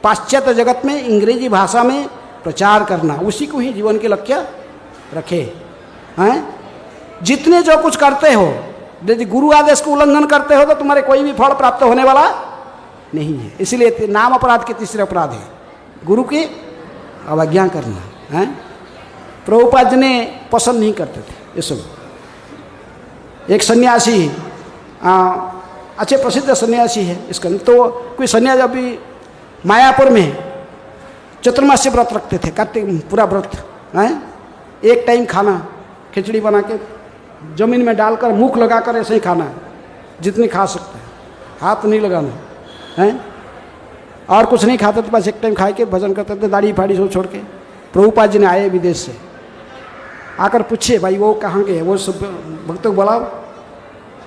पाश्चात्य जगत में अंग्रेजी भाषा में प्रचार करना, उसी को ही जीवन के लक्ष्य रखे। जितने जो कुछ करते हो, यदि गुरु आदेश को उल्लंघन करते हो तो तुम्हारे कोई भी फल प्राप्त होने वाला नहीं है। इसलिए नाम अपराध के तीसरे अपराध है गुरु की अवज्ञा करना। प्रभुपाद ने पसंद नहीं करते थे ये सब। एक सन्यासी अच्छे प्रसिद्ध सन्यासी है इसका, तो कोई सन्यासी अभी मायापुर में चतुर्मास्य व्रत रखते थे, कार्तिक पूरा व्रत। एक टाइम खाना खिचड़ी बना के जमीन में डालकर मुख लगाकर ऐसे ही खाना, जितनी खा सकते हैं, हाथ नहीं लगाना है, और कुछ नहीं खाते तो बस एक टाइम खा के भजन करते थे, दाढ़ी फाड़ी सब छोड़ के। प्रभुपाद जी ने आए विदेश से, आकर पूछे भाई वो कहाँ गए, वो सब भक्तों को बुलाओ।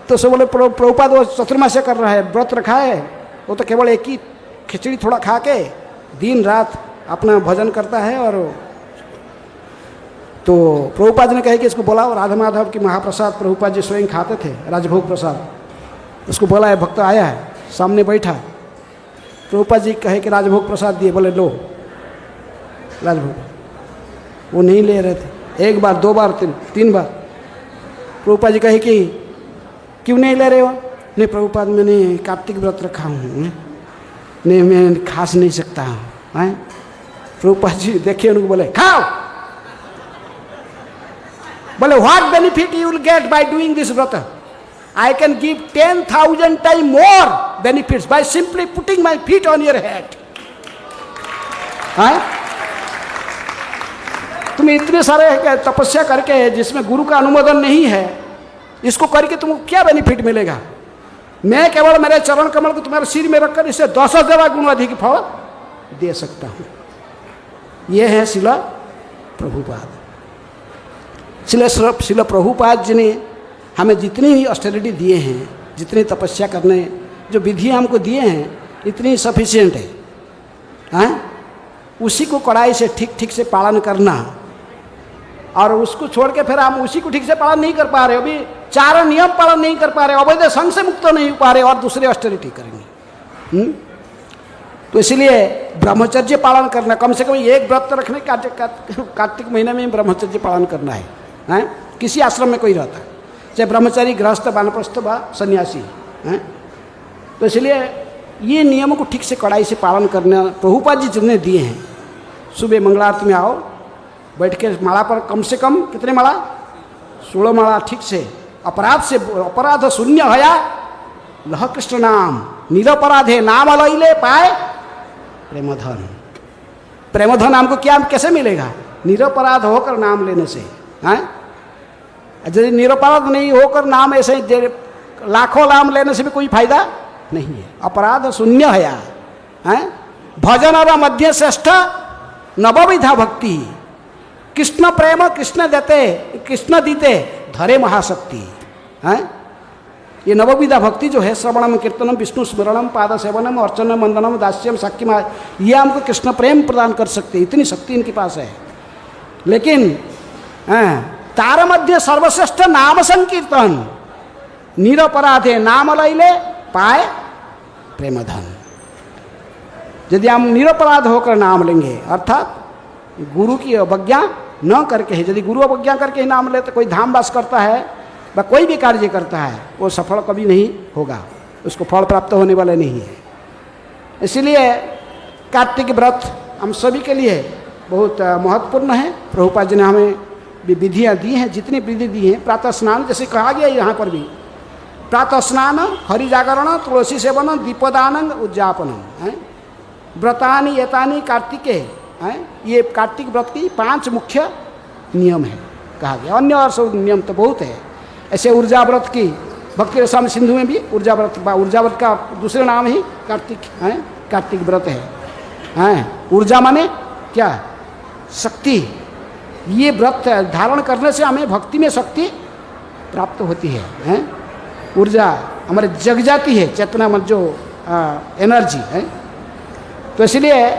तो सब बोले प्रभुपाद वो चतुर्मास्य कर रहा है, व्रत रखा है, वो तो केवल एक ही खिचड़ी थोड़ा खा के दिन रात अपना भजन करता है। और तो प्रभुपाद जी ने कहे कि इसको बुलाओ। राधा माधव की महाप्रसाद प्रभुपाद जी स्वयं खाते थे, राजभोग प्रसाद। उसको बोला है, भक्त आया है, सामने बैठा। प्रभुपाद जी कहे कि राजभोग प्रसाद दिए, बोले लो राजभोग। वो नहीं ले रहे थे, एक बार, दो बार, तीन बार। प्रभुपाद जी कहे कि क्यों नहीं ले रहे हो? नहीं प्रभुपाद, मैंने कार्तिक व्रत रखा हूँ, नहीं मैं खा नहीं सकता हूँ। प्रभुपाद जी देखिए उनको, बोले खाओ। बोले what benefit you will get by doing this व्रत? I can give 10,000 times more benefits by simply putting my feet on your head. तुम इतने सारे तपस्या करके जिसमें गुरु का अनुमोदन नहीं है, इसको करके तुमको क्या बेनिफिट मिलेगा? मैं केवल मेरे चरण कमल को तुम्हारे सिर में रखकर इससे 10,000 गुण अधिक फल दे सकता हूँ। यह है शिला प्रभुपाद। शिला प्रभुपाद जी ने हमें जितनी भी ऑस्टेरिटी दिए हैं, जितनी तपस्या करने जो विधियाँ हमको दिए हैं, इतनी सफिशिएंट है। उसी को कड़ाई से ठीक ठीक से पालन करना, और उसको छोड़ के फिर हम उसी को ठीक से पालन नहीं कर पा रहे, अभी 4 नियम पालन नहीं कर पा रहे, अवैध संघ से मुक्त नहीं हो पा रहे, और दूसरे ऑस्टेरिटी करेंगे। तो इसलिए ब्रह्मचर्य पालन करना, कम से कम एक व्रत रखने, कार्तिक महीने में ब्रह्मचर्य पालन करना है। किसी आश्रम में कोई रहता है, चाहे ब्रह्मचारी, गृहस्थ, वानप्रस्थ व सन्यासी हैं। तो इसलिए ये नियमों को ठीक से कड़ाई से पालन करना प्रभुपाद जी जितने दिए हैं। सुबह मंगलारती में आओ, बैठ के माला पर कम से कम कितने माला? 16 माला ठीक से, अपराध शून्य हया लह कृष्ण नाम, निरपराधे नाम अलैले पाए प्रेमधन। प्रेमधन हमको क्या, कैसे मिलेगा? निरपराध होकर नाम लेने से। यदि निरपराध नहीं होकर नाम ऐसे लाखों नाम लेने से भी कोई फायदा नहीं है। अपराध शून्य है। भजन और मध्य श्रेष्ठ नवविधा भक्ति, कृष्ण प्रेम कृष्ण देते, कृष्ण दीते धरे महाशक्ति। ये नवविधा भक्ति जो है, श्रवणम कीर्तनम विष्णु स्मरणम पाद सेवनम अर्चनम वंदनम दास्यम साक्यम, ये हमको कृष्ण प्रेम प्रदान कर सकते, इतनी शक्ति इनके पास है। लेकिन तार मध्य सर्वश्रेष्ठ नाम संकीर्तन, निरपराधे नाम लैले पाए प्रेमधन। यदि हम निरपराध होकर नाम लेंगे, अर्थात गुरु की अवज्ञा न करके ही, यदि गुरु अवज्ञा करके ही नाम ले, तो कोई धाम वास करता है व कोई भी कार्य करता है, वो सफल कभी नहीं होगा, उसको फल प्राप्त होने वाला नहीं है। इसलिए कार्तिक व्रत हम सभी के लिए बहुत महत्वपूर्ण है। प्रभुपाद जी ने हमें भी विधियाँ दी हैं, जितनी विधि दी हैं। प्रातः स्नान, जैसे कहा गया यहाँ पर भी, प्रातः स्नान, हरि जागरण, तुलसी सेवन, दीपदान, उद्यापन, व्रतानि एतानि कार्तिके, ये कार्तिक व्रत की 5 मुख्य नियम है कहा गया। अन्य और सब नियम तो बहुत है। ऐसे ऊर्जा व्रत की भक्ति रसायन सिंधु में भी ऊर्जा व्रत का दूसरे नाम ही कार्तिक है, कार्तिक व्रत है। ऊर्जा माने क्या? शक्ति। ये व्रत धारण करने से हमें भक्ति में शक्ति प्राप्त होती है। ऊर्जा हमारे जग जाती है, चेतना में जो एनर्जी है। तो इसलिए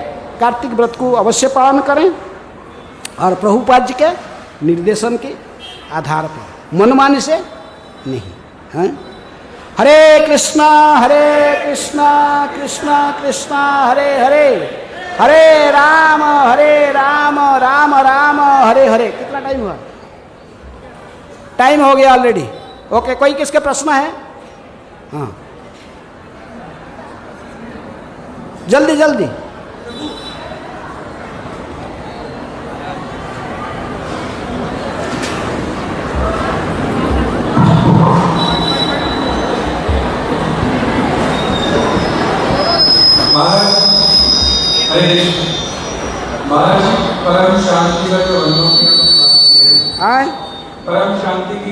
कार्तिक व्रत को अवश्य पालन करें, और प्रभुपाद जी के निर्देशन के आधार पर, मनमानी से नहीं। हरे कृष्णा कृष्णा कृष्णा हरे हरे, हरे राम राम राम हरे हरे। कितना टाइम हुआ? टाइम हो गया ऑलरेडी। ओके, कोई किसके प्रश्न है? हाँ, जल्दी जल्दी। महाराज परम शांति का जो अनुभव किया, परम शांति की